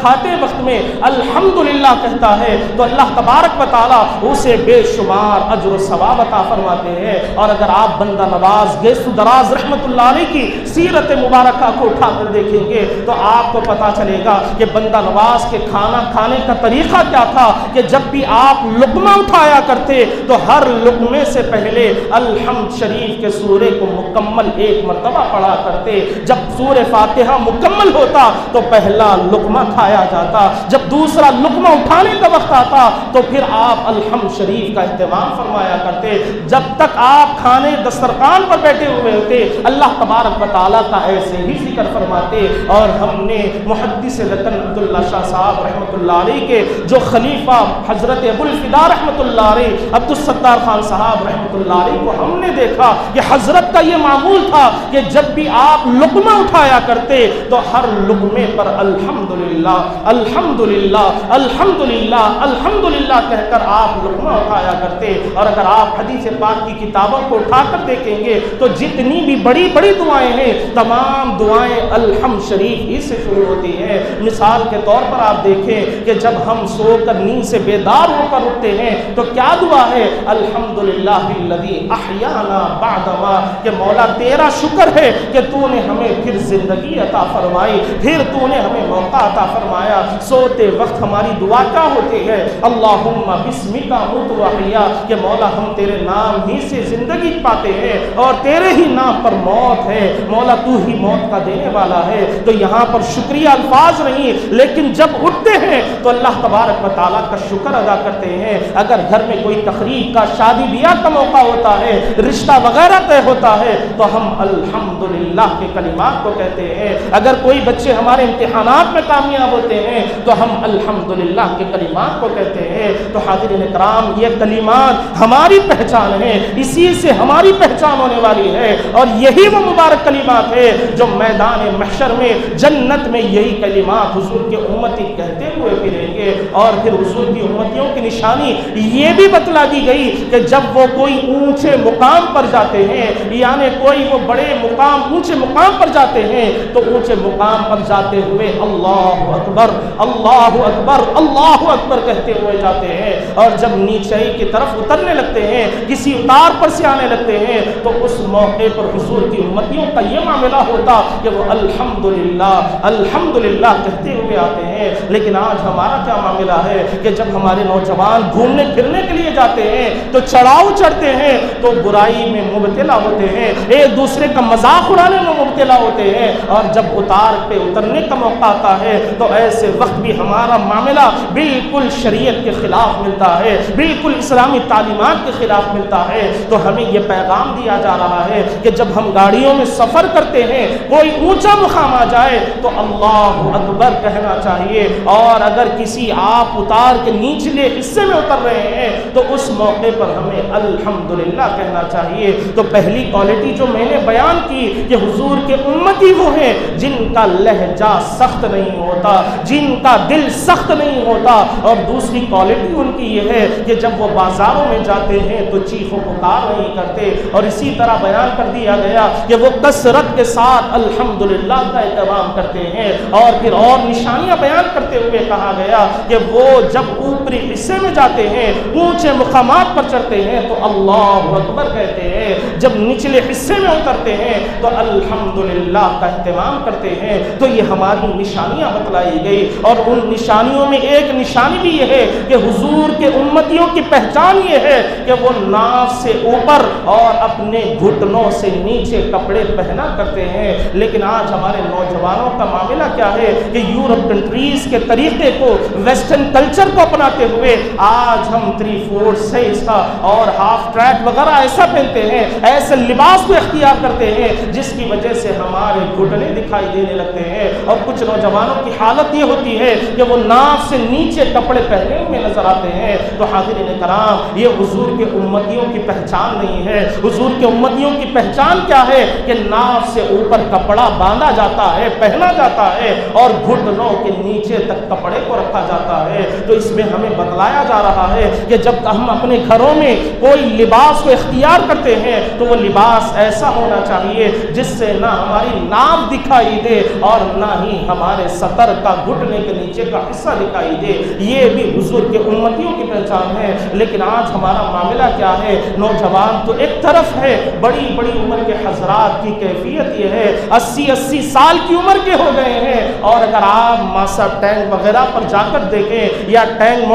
کھاتے وقت میں الحمدللہ کہتا ہے تو اللہ تبارک و تعالیٰ اسے بے شمار اجر و ثواب عطا فرماتے ہیں۔ اور اگر آپ بندہ نواز گیس دراز رحمت اللہ علیہ کی سیرت مبارکہ کو اٹھا کر دیکھیں گے تو آپ کو پتہ چلے گا کہ بندہ نواز کے کھانا کھانے کا طریقہ کیا تھا کہ جب بھی آپ لقمہ اٹھایا کرتے تو ہر لقمے سے پہلے الحمد شریف کے سورے کو مکمل 1 مرتبہ پڑھا کرتے، جب سورہ فاتحہ مکمل ہوتا تو پہلا لقمہ کھایا جاتا، جب دوسرا لقمہ اٹھانے کا وقت آتا تو پھر آپ الحمد شریف کا اہتمام فرمایا کرتے۔ جب تک آپ کھانے دسترخوان پر بیٹھے ہوئے ہوتے اللہ تبارک و تعالیٰ کا ایسے ہی ذکر فرماتے۔ اور ہم نے محدث لکن عبداللہ شاہ صاحب رحمۃ اللہ علیہ کے جو خلیفہ حضرت ابو الفدا رحمۃ اللہ علیہ عبدالستار خان صاحب رحمۃ اللہ علیہ کو ہم نے دیکھا کہ حضرت کا یہ معمول تھا کہ جب بھی آپ لقمہ اٹھایا کرتے تو ہر لقمے پر الحمدللہ الحمدللہ الحمدللہ الحمدللہ کہہ کر آپ لقمہ اٹھایا کرتے۔ اور اگر آپ حدیث پاک کی کتابوں کو اٹھا کر دیکھیں گے تو جتنی بھی بڑی بڑی دعائیں ہیں تمام دعائیں الحمد شریف ہی سے شروع ہوتی ہیں۔ مثال کے طور پر آپ دیکھیں کہ جب ہم سو کر نیند سے بیدار ہو کر اٹھتے ہیں تو کیا دعا ہے؟ الحمدللہ الذی احیانا بعدما، کہ مولا تیرا شکر ہے کہ تو نے ہمیں پھر زندگی عطا فرمائی، پھر تو نے ہمیں موقع عطا فرمایا۔ سوتے وقت ہماری دعا کیا ہوتی ہے؟ اللہم بسمک اموت واحیا، کہ مولا ہم تیرے نام ہی سے زندگی پاتے ہیں اور تیرے ہی نام پر موت ہے، مولا تو ہی موت کا دینے والا ہے۔ تو یہاں پر شکریہ الفاظ نہیں، لیکن جب اٹھتے ہیں تو اللہ تبارک و تعالیٰ کا شکر ادا کرتے ہیں۔ اگر گھر میں کوئی تقریب کا شادی بیاہ کا موقع ہوتا ہے، رشتہ وغیرہ طے ہوتا ہے تو ہم الحمدللہ کے کلمات کو کہتے ہیں۔ اگر کوئی بچے ہمارے امتحانات میں کامیاب ہوتے ہیں تو ہم الحمدللہ کے کلمات کو کہتے ہیں۔ تو حاضرین اکرام، یہ کلمات ہماری پہچان ہے، اسی سے ہماری پہچان ہونے والی ہے، اور یہی وہ مبارک کلمات ہے جو میدان محشر میں جنت میں یہی کلمات حضور کے امتی کہتے ہوئے پھریں گے۔ اور پھر حضور کی امتیوں کی نشانی یہ بھی بتلا دی گئی کہ جب وہ کوئی اونچے مقام پر جاتے ہیں، یعنی کوئی وہ بڑے مقام اونچے مقام پر جاتے ہیں، تو اونچے مقام پر جاتے ہوئے اللہ اکبر اللہ اکبر اللہ اکبر کہتے ہوئے جاتے ہیں، اور جب نیچائی کی طرف اترنے لگتے ہیں، کسی اتار پر سے آنے لگتے ہیں، تو اس موقع پر حضور کی امتیوں کا یہ معاملہ ہوتا کہ وہ الحمدللہ الحمدللہ کہتے ہوئے آتے ہیں۔ لیکن آج ہمارا کیا معاملہ ہے کہ جب ہمارے نوجوان گھومنے پھرنے کے لیے جاتے ہیں تو چڑھاؤ چڑھتے ہیں تو برائی میں مبتلا ہوتے ہیں، ایک دوسرے کا مذاق اڑانے میں مبتلا ہوتے ہیں، اور جب اتار پہ اترنے کا موقع آتا ہے تو ایسے وقت بھی ہمارا معاملہ بالکل شریعت کے خلاف ملتا ہے، بالکل اسلامی تعلیمات کے خلاف ملتا ہے۔ تو ہمیں یہ پیغام دیا جا رہا ہے کہ جب ہم گاڑیوں میں سفر کرتے ہیں، کوئی اونچا مقام آ جائے تو اللہ اکبر کہنا چاہیے، اور اگر کسی آپ اتار کے نچلے حصے میں اتر رہے ہیں تو اس موقع پر ہمیں الحمدللہ کہنا چاہیے۔ تو پہلی کوالٹی جو میں نے بیان کی کہ حضور کے امتی وہ ہیں جن کا لہجہ سخت نہیں ہوتا، جن کا دل سخت نہیں ہوتا، اور دوسری کوالٹی ان کی یہ ہے کہ جب وہ بازاروں میں جاتے ہیں تو چیخ و پکار نہیں کرتے، اور اسی طرح بیان کر دیا گیا کہ وہ کثرت کے ساتھ الحمدللہ کا اہتمام کرتے ہیں، اور پھر اور نشانیاں بیان کرتے ہوئے کہا گیا کہ وہ جب اوپری حصے میں جاتے ہیں، اونچے مقامات پر چڑھتے ہیں تو اللہ اکبر کہتے ہیں، جب نچلے حصے میں اترتے ہیں تو الحمدللہ کا اہتمام کرتے ہیں۔ تو یہ ہماری نشانیاں بتلائی گئی، اور ان نشانیوں میں ایک نشانی بھی یہ ہے کہ حضور کے امتیوں کی پہچان یہ ہے کہ وہ ناف سے اوپر اور اپنے گھٹنوں سے نیچے کپڑے پہنا کرتے ہیں۔ لیکن آج ہمارے نوجوانوں کا معاملہ کیا ہے کہ یورپ کنٹریز کے طریقے کو، ویسٹرن کلچر کو اپناتے ہوئے آج ہم 3/4 سائز کا اور ہاف ٹریک وغیرہ ایسا پہنتے ہیں، ایسے لباس کو اختیار کرتے ہیں جس کی وجہ سے ہمارے گھٹنے دکھائی دینے لگتے ہیں، اور کچھ نوجوانوں کی حالت یہ ہوتی ہے کہ وہ ناف سے نیچے کپڑے پہنے ہوئے نظر آتے ہیں۔ تو حاضرین کرام، یہ حضور کے امتیوں کی پہچان نہیں ہے۔ حضور کے امتیوں کی پہچان کیا ہے کہ ناف سے اوپر کپڑا باندھا جاتا ہے، پہنا جاتا ہے، اور گھٹنوں کے نیچے تک کپڑے کو رکھا جاتا ہے۔ تو اس میں ہمیں بتلایا جا رہا ہے کہ جب ہم اپنے گھروں میں کوئی لباس کو اختیار کرتے ہیں تو وہ لباس ایسا ہونا چاہیے جس سے نہ ہماری ناف دکھائی دے اور نہ ہی ہمارے سطر کا گھٹنے کے نیچے کا حصہ دکھائی دے۔ یہ بھی حضور کے امتیوں کی پہچان ہے۔ لیکن آج ہمارا معاملہ کیا ہے؟ نوجوان تو ایک طرف ہے، بڑی بڑی عمر کے حضرات کی کیفیت یہ ہے 80 سال کی عمر کے ہو گئے ہیں، اور اگر آپ ماسا ٹینک وغیرہ پر جا کر دیکھیں یا ٹینک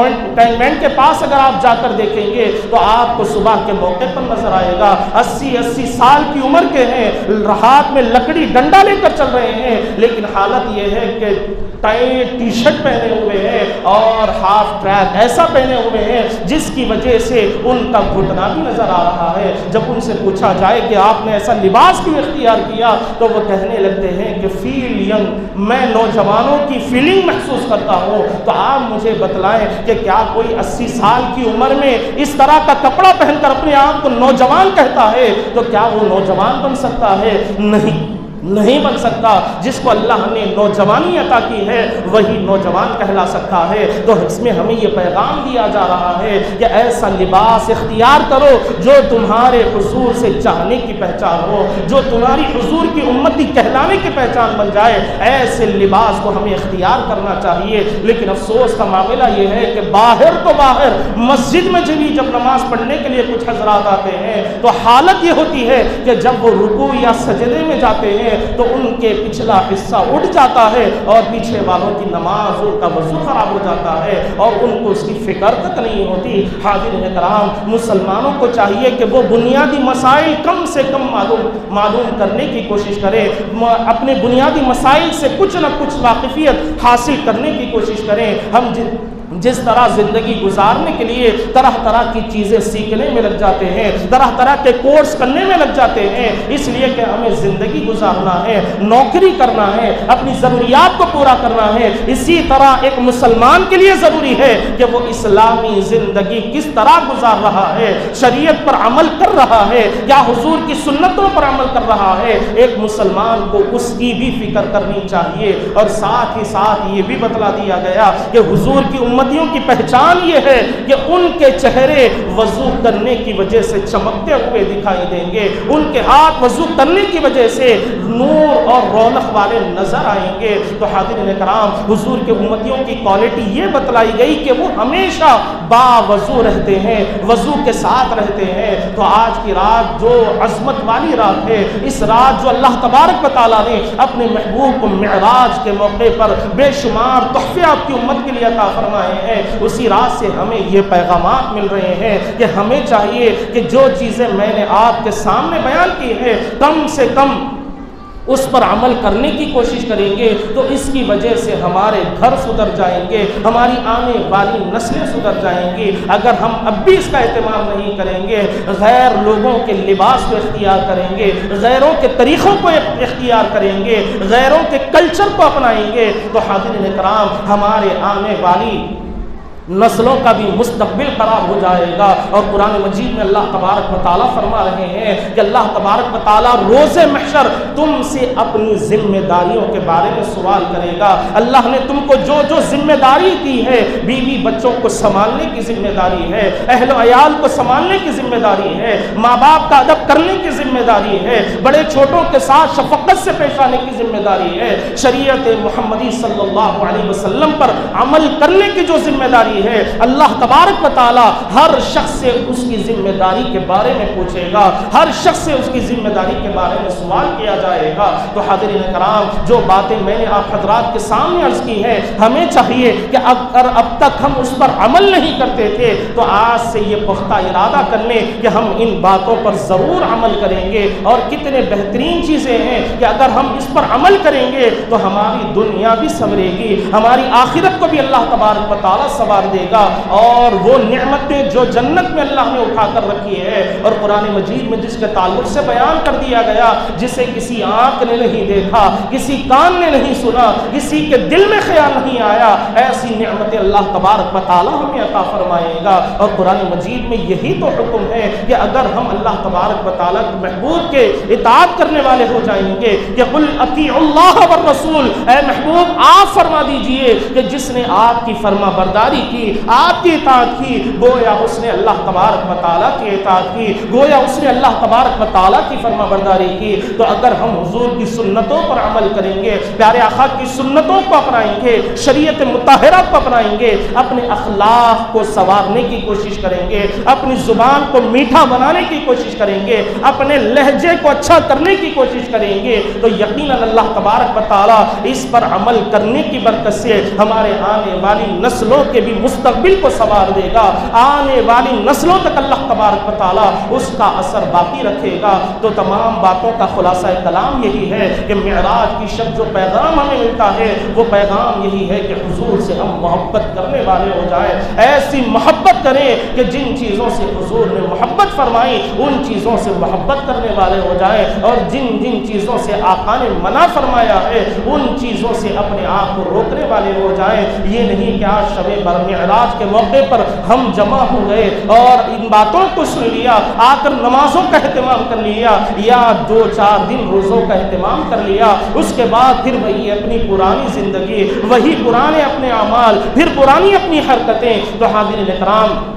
مین کے پاس اگر آپ جا کر دیکھیں گے تو آپ کو صبح کے موقع پر نظر آئے گا 80 سال کی عمر کے ہیں، ہاتھ میں لکڑی ڈنڈا لے کر چل رہے ہیں، لیکن حالت یہ ہے کہ ٹائٹ ٹی شرٹ پہنے ہوئے ہیں اور ہاف ٹریک ایسا پہنے ہوئے ہیں جس کی وجہ سے ان کا گھٹنا بھی نظر آ رہا ہے۔ جب ان سے پوچھا جائے کہ آپ نے ایسا لباس کیوں اختیار کیا تو وہ کہنے لگتے ہیں کہ فیل ینگ، میں نوجوانوں کی فیلنگ محسوس کرتا ہوں۔ تو آپ مجھے بتلائیں کہ کیا کوئی 80 سال کی عمر میں اس طرح کا کپڑا پہن کر اپنے آپ کو نوجوان کہتا ہے تو کیا وہ نوجوان بن سکتا ہے؟ نہیں بن سکتا۔ جس کو اللہ نے نوجوانی عطا کی ہے وہی نوجوان کہلا سکتا ہے۔ تو اس میں ہمیں یہ پیغام دیا جا رہا ہے کہ ایسا لباس اختیار کرو جو تمہارے حضور سے چاہنے کی پہچان ہو، جو تمہاری حضور کی امتی کہلانے کی پہچان بن جائے۔ ایسے لباس کو ہمیں اختیار کرنا چاہیے۔ لیکن افسوس کا معاملہ یہ ہے کہ باہر تو باہر مسجد میں جب نماز پڑھنے کے لیے کچھ حضرات آتے ہیں تو حالت یہ ہوتی ہے کہ جب وہ رکوع یا سجدے میں جاتے ہیں تو ان کے پچھلا حصہ اٹھ جاتا ہے اور پیچھے والوں کی نماز، ان کا وضو خراب ہو جاتا ہے اور ان کو اس کی فکر تک نہیں ہوتی۔ حاضرین کرام، مسلمانوں کو چاہیے کہ وہ بنیادی مسائل کم سے کم معلوم کرنے کی کوشش کریں، اپنے بنیادی مسائل سے کچھ نہ کچھ واقفیت حاصل کرنے کی کوشش کریں۔ جس طرح زندگی گزارنے کے لیے طرح طرح کی چیزیں سیکھنے میں لگ جاتے ہیں، طرح طرح کے کورس کرنے میں لگ جاتے ہیں، اس لیے کہ ہمیں زندگی گزارنا ہے، نوکری کرنا ہے، اپنی ضروریات کو پورا کرنا ہے، اسی طرح ایک مسلمان کے لیے ضروری ہے کہ وہ اسلامی زندگی کس طرح گزار رہا ہے، شریعت پر عمل کر رہا ہے یا حضور کی سنتوں پر عمل کر رہا ہے۔ ایک مسلمان کو اس کی بھی فکر کرنی چاہیے، اور ساتھ ہی ساتھ یہ بھی بتلا دیا گیا کہ حضور کی امتیوں کی پہچان یہ ہے کہ ان کے چہرے وضو کرنے کی وجہ سے چمکتے ہوئے دکھائی دیں گے، ان کے ہاتھ وضو کرنے کی وجہ سے نور اور رونق والے نظر آئیں گے۔ تو حاضرین کرام، حضور کے امتیوں کی کوالٹی یہ بتلائی گئی کہ وہ ہمیشہ باوضو رہتے ہیں، وضو کے ساتھ رہتے ہیں۔ تو آج کی رات جو عظمت والی رات ہے، اس رات جو اللہ تبارک و تعالیٰ نے اپنے محبوب کو معراج کے موقع پر بے شمار تحفے آپ کی امت کے لیے عطا فرمائے ہیں، اسی رات سے ہمیں یہ پیغامات مل رہے ہیں کہ ہمیں چاہیے کہ جو چیزیں میں نے آپ کے سامنے بیان کی ہے کم سے کم اس پر عمل کرنے کی کوشش کریں گے، تو اس کی وجہ سے ہمارے گھر سدھر جائیں گے، ہماری آنے والی نسلیں سدھر جائیں گی۔ اگر ہم اب بھی اس کا اہتمام نہیں کریں گے، غیر لوگوں کے لباس کو اختیار کریں گے، غیروں کے طریقوں کو اختیار کریں گے، غیروں کے کلچر کو اپنائیں گے، تو حاضرین کرام ہمارے آنے والی نسلوں کا بھی مستقبل خراب ہو جائے گا۔ اور قرآن مجید میں اللہ تبارک و تعالیٰ فرما رہے ہیں کہ اللہ تبارک و تعالیٰ روز محشر تم سے اپنی ذمہ داریوں کے بارے میں سوال کرے گا۔ اللہ نے تم کو جو جو ذمہ داری دی ہے، بیوی بچوں کو سنبھالنے کی ذمہ داری ہے، اہل و عیال کو سنبھالنے کی ذمہ داری ہے، ماں باپ کا ادب کرنے کی ذمہ داری ہے، بڑے چھوٹوں کے ساتھ شفقت سے پیش آنے کی ذمہ داری ہے، شریعت محمدی صلی اللہ علیہ وسلم پر عمل کرنے کی جو ذمہ داری ہے، اللہ تبارک و تعالی ہر شخص سے اس کی ذمہ داری کے بارے میں پوچھے گا، ہر شخص سے اس کی ذمہ داری کے بارے میں سوال کیا جائے گا۔ تو حاضرین کرام، جو باتیں میں نے آپ حضرات کے سامنے عرض کی ہیں، ہمیں چاہیے کہ اگر اب تک ہم اس پر عمل نہیں کرتے تھے تو آج سے یہ پختہ ارادہ کر لیں کہ ہم ان باتوں پر ضرور عمل کریں گے۔ اور کتنے بہترین چیزیں ہیں کہ اگر ہم اس پر عمل کریں گے تو ہماری دنیا بھی سنورے گی، ہماری آخرت کو بھی اللہ تبارک و تعالیٰ سنوار دے گا، اور وہ نعمتیں جو جنت میں اللہ نے اٹھا کر رکھی ہے اور قرآن مجید میں جس کے تعلق سے بیان کر دیا گیا، جسے کسی آنکھ نے نہیں دیکھا، کسی کان نے نہیں سنا، کسی کے دل میں خیال نہیں آیا، ایسی نعمتیں اللہ تبارک و تعالیٰ ہمیں عطا فرمائے گا۔ اور قرآن مجید میں یہی تو حکم ہے کہ اگر ہم اللہ تبارک و تعالیٰ کے محبوب کے اطاعت کرنے والے ہو جائیں گے کہ قل اطیعوا اللہ والرسول، اے محبوب آپ فرما دیجئے کہ جس نے آپ کی فرما برداری کی، آپ کی اطاعت کی، گویا اس نے اللہ تبارک و تعالیٰ کی اطاعت کی، گویا اس نے اللہ تبارک و تعالیٰ کی فرما برداری کی۔ تو اگر ہم حضور کی سنتوں پر عمل کریں گے، پیارے آقا کی سنتوں کو اپنائیں گے، شریعت مطہرہ کو اپنائیں گے، اپنے اخلاق کو سنوارنے کی کوشش کریں گے، اپنی زبان کو میٹھا بنانے کی کوشش کریں گے، اپنے لہجے کو اچھا کرنے کی کوشش کریں گے، تو یقیناً اللہ تبارک و تعالیٰ اس پر عمل کرنے کی برکت سے ہمارے آنے والی نسلوں کے بھی مستقبل کو سنوار دے گا، آنے والی نسلوں تک اللہ تبارک و تعالیٰ اس کا اثر باقی رکھے گا۔ تو تمام باتوں کا خلاصہ کلام یہی ہے کہ معراج کی شب جو پیغام ہمیں ملتا ہے وہ پیغام یہی ہے کہ حضور سے ہم محبت کرنے والے ہو جائیں، ایسی محبت کریں کہ جن چیزوں سے حضور نے محبت فرمائی ان چیزوں سے محبت کرنے والے ہو جائیں، اور جن جن چیزوں سے آقا نے منع فرمایا ہے ان چیزوں سے اپنے آپ کو روکنے والے ہو جائیں۔ یہ نہیں کہ آج شب معراج کے موقع پر ہم جمع ہو گئے اور ان باتوں کو سن لیا، آ کر نمازوں کا اہتمام کر لیا یا 2-4 دن روزوں کا اہتمام کر لیا، اس کے بعد پھر وہی اپنی پرانی زندگی، وہی پرانے اپنے اعمال، پھر پرانی اپنی حرکتیں۔ تو حاضرین اکرام،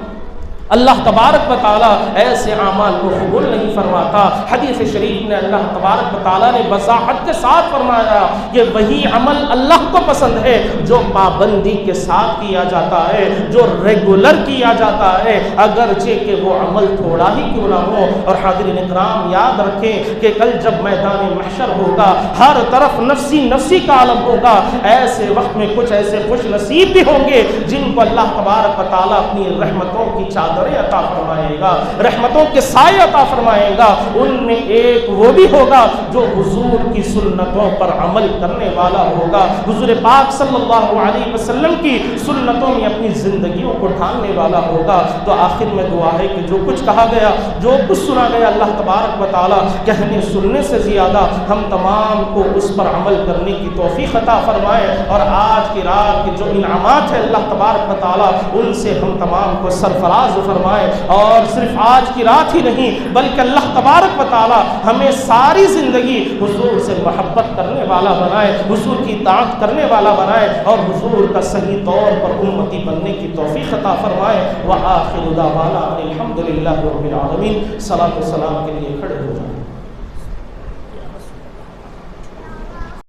اللہ تبارک و تعالیٰ ایسے اعمال کو قبول نہیں فرماتا۔ حدیث شریف میں اللہ تبارک و تعالیٰ نے وضاحت کے ساتھ فرمایا کہ وہی عمل اللہ کو پسند ہے جو پابندی کے ساتھ کیا جاتا ہے، جو ریگولر کیا جاتا ہے، اگرچہ کہ وہ عمل تھوڑا ہی کیوں نہ ہو۔ اور حاضرین اکرام، یاد رکھیں کہ کل جب میدان محشر ہوگا، ہر طرف نفسی نفسی کا عالم ہوگا، ایسے وقت میں کچھ ایسے خوش نصیب بھی ہوں گے جن کو اللہ تبارک و تعالیٰ اپنی رحمتوں کی چادر چادریں عطا فرمائے گا، رحمتوں کے سائے عطا فرمائے گا، ان میں ایک وہ بھی ہوگا جو حضور کی سنتوں پر عمل کرنے والا ہوگا، حضور پاک صلی اللہ علیہ وسلم کی سنتوں میں اپنی زندگیوں کو ڈھالنے والا ہوگا۔ تو آخر میں دعا ہے کہ جو کچھ کہا گیا، جو کچھ سنا گیا، اللہ تبارک و تعالی کہنے سننے سے زیادہ ہم تمام کو اس پر عمل کرنے کی توفیق عطا فرمائے، اور آج کی رات کے جو انعامات ہیں اللہ تبارک و تعالی ان سے ہم تمام کو سرفراز فرمائے، اور صرف آج کی رات ہی نہیں بلکہ اللہ تبارک و تعالی ہمیں ساری زندگی حضور سے محبت کرنے والا بنائے، حضور کی اطاعت کرنے والا بنائے، اور حضور کا صحیح طور پر امتی بننے کی توفیق عطا فرمائے۔ وآخر دعوانا الحمدللہ رب العالمین۔ صلاۃ و سلام کے لیے کھڑے ہو جائیں۔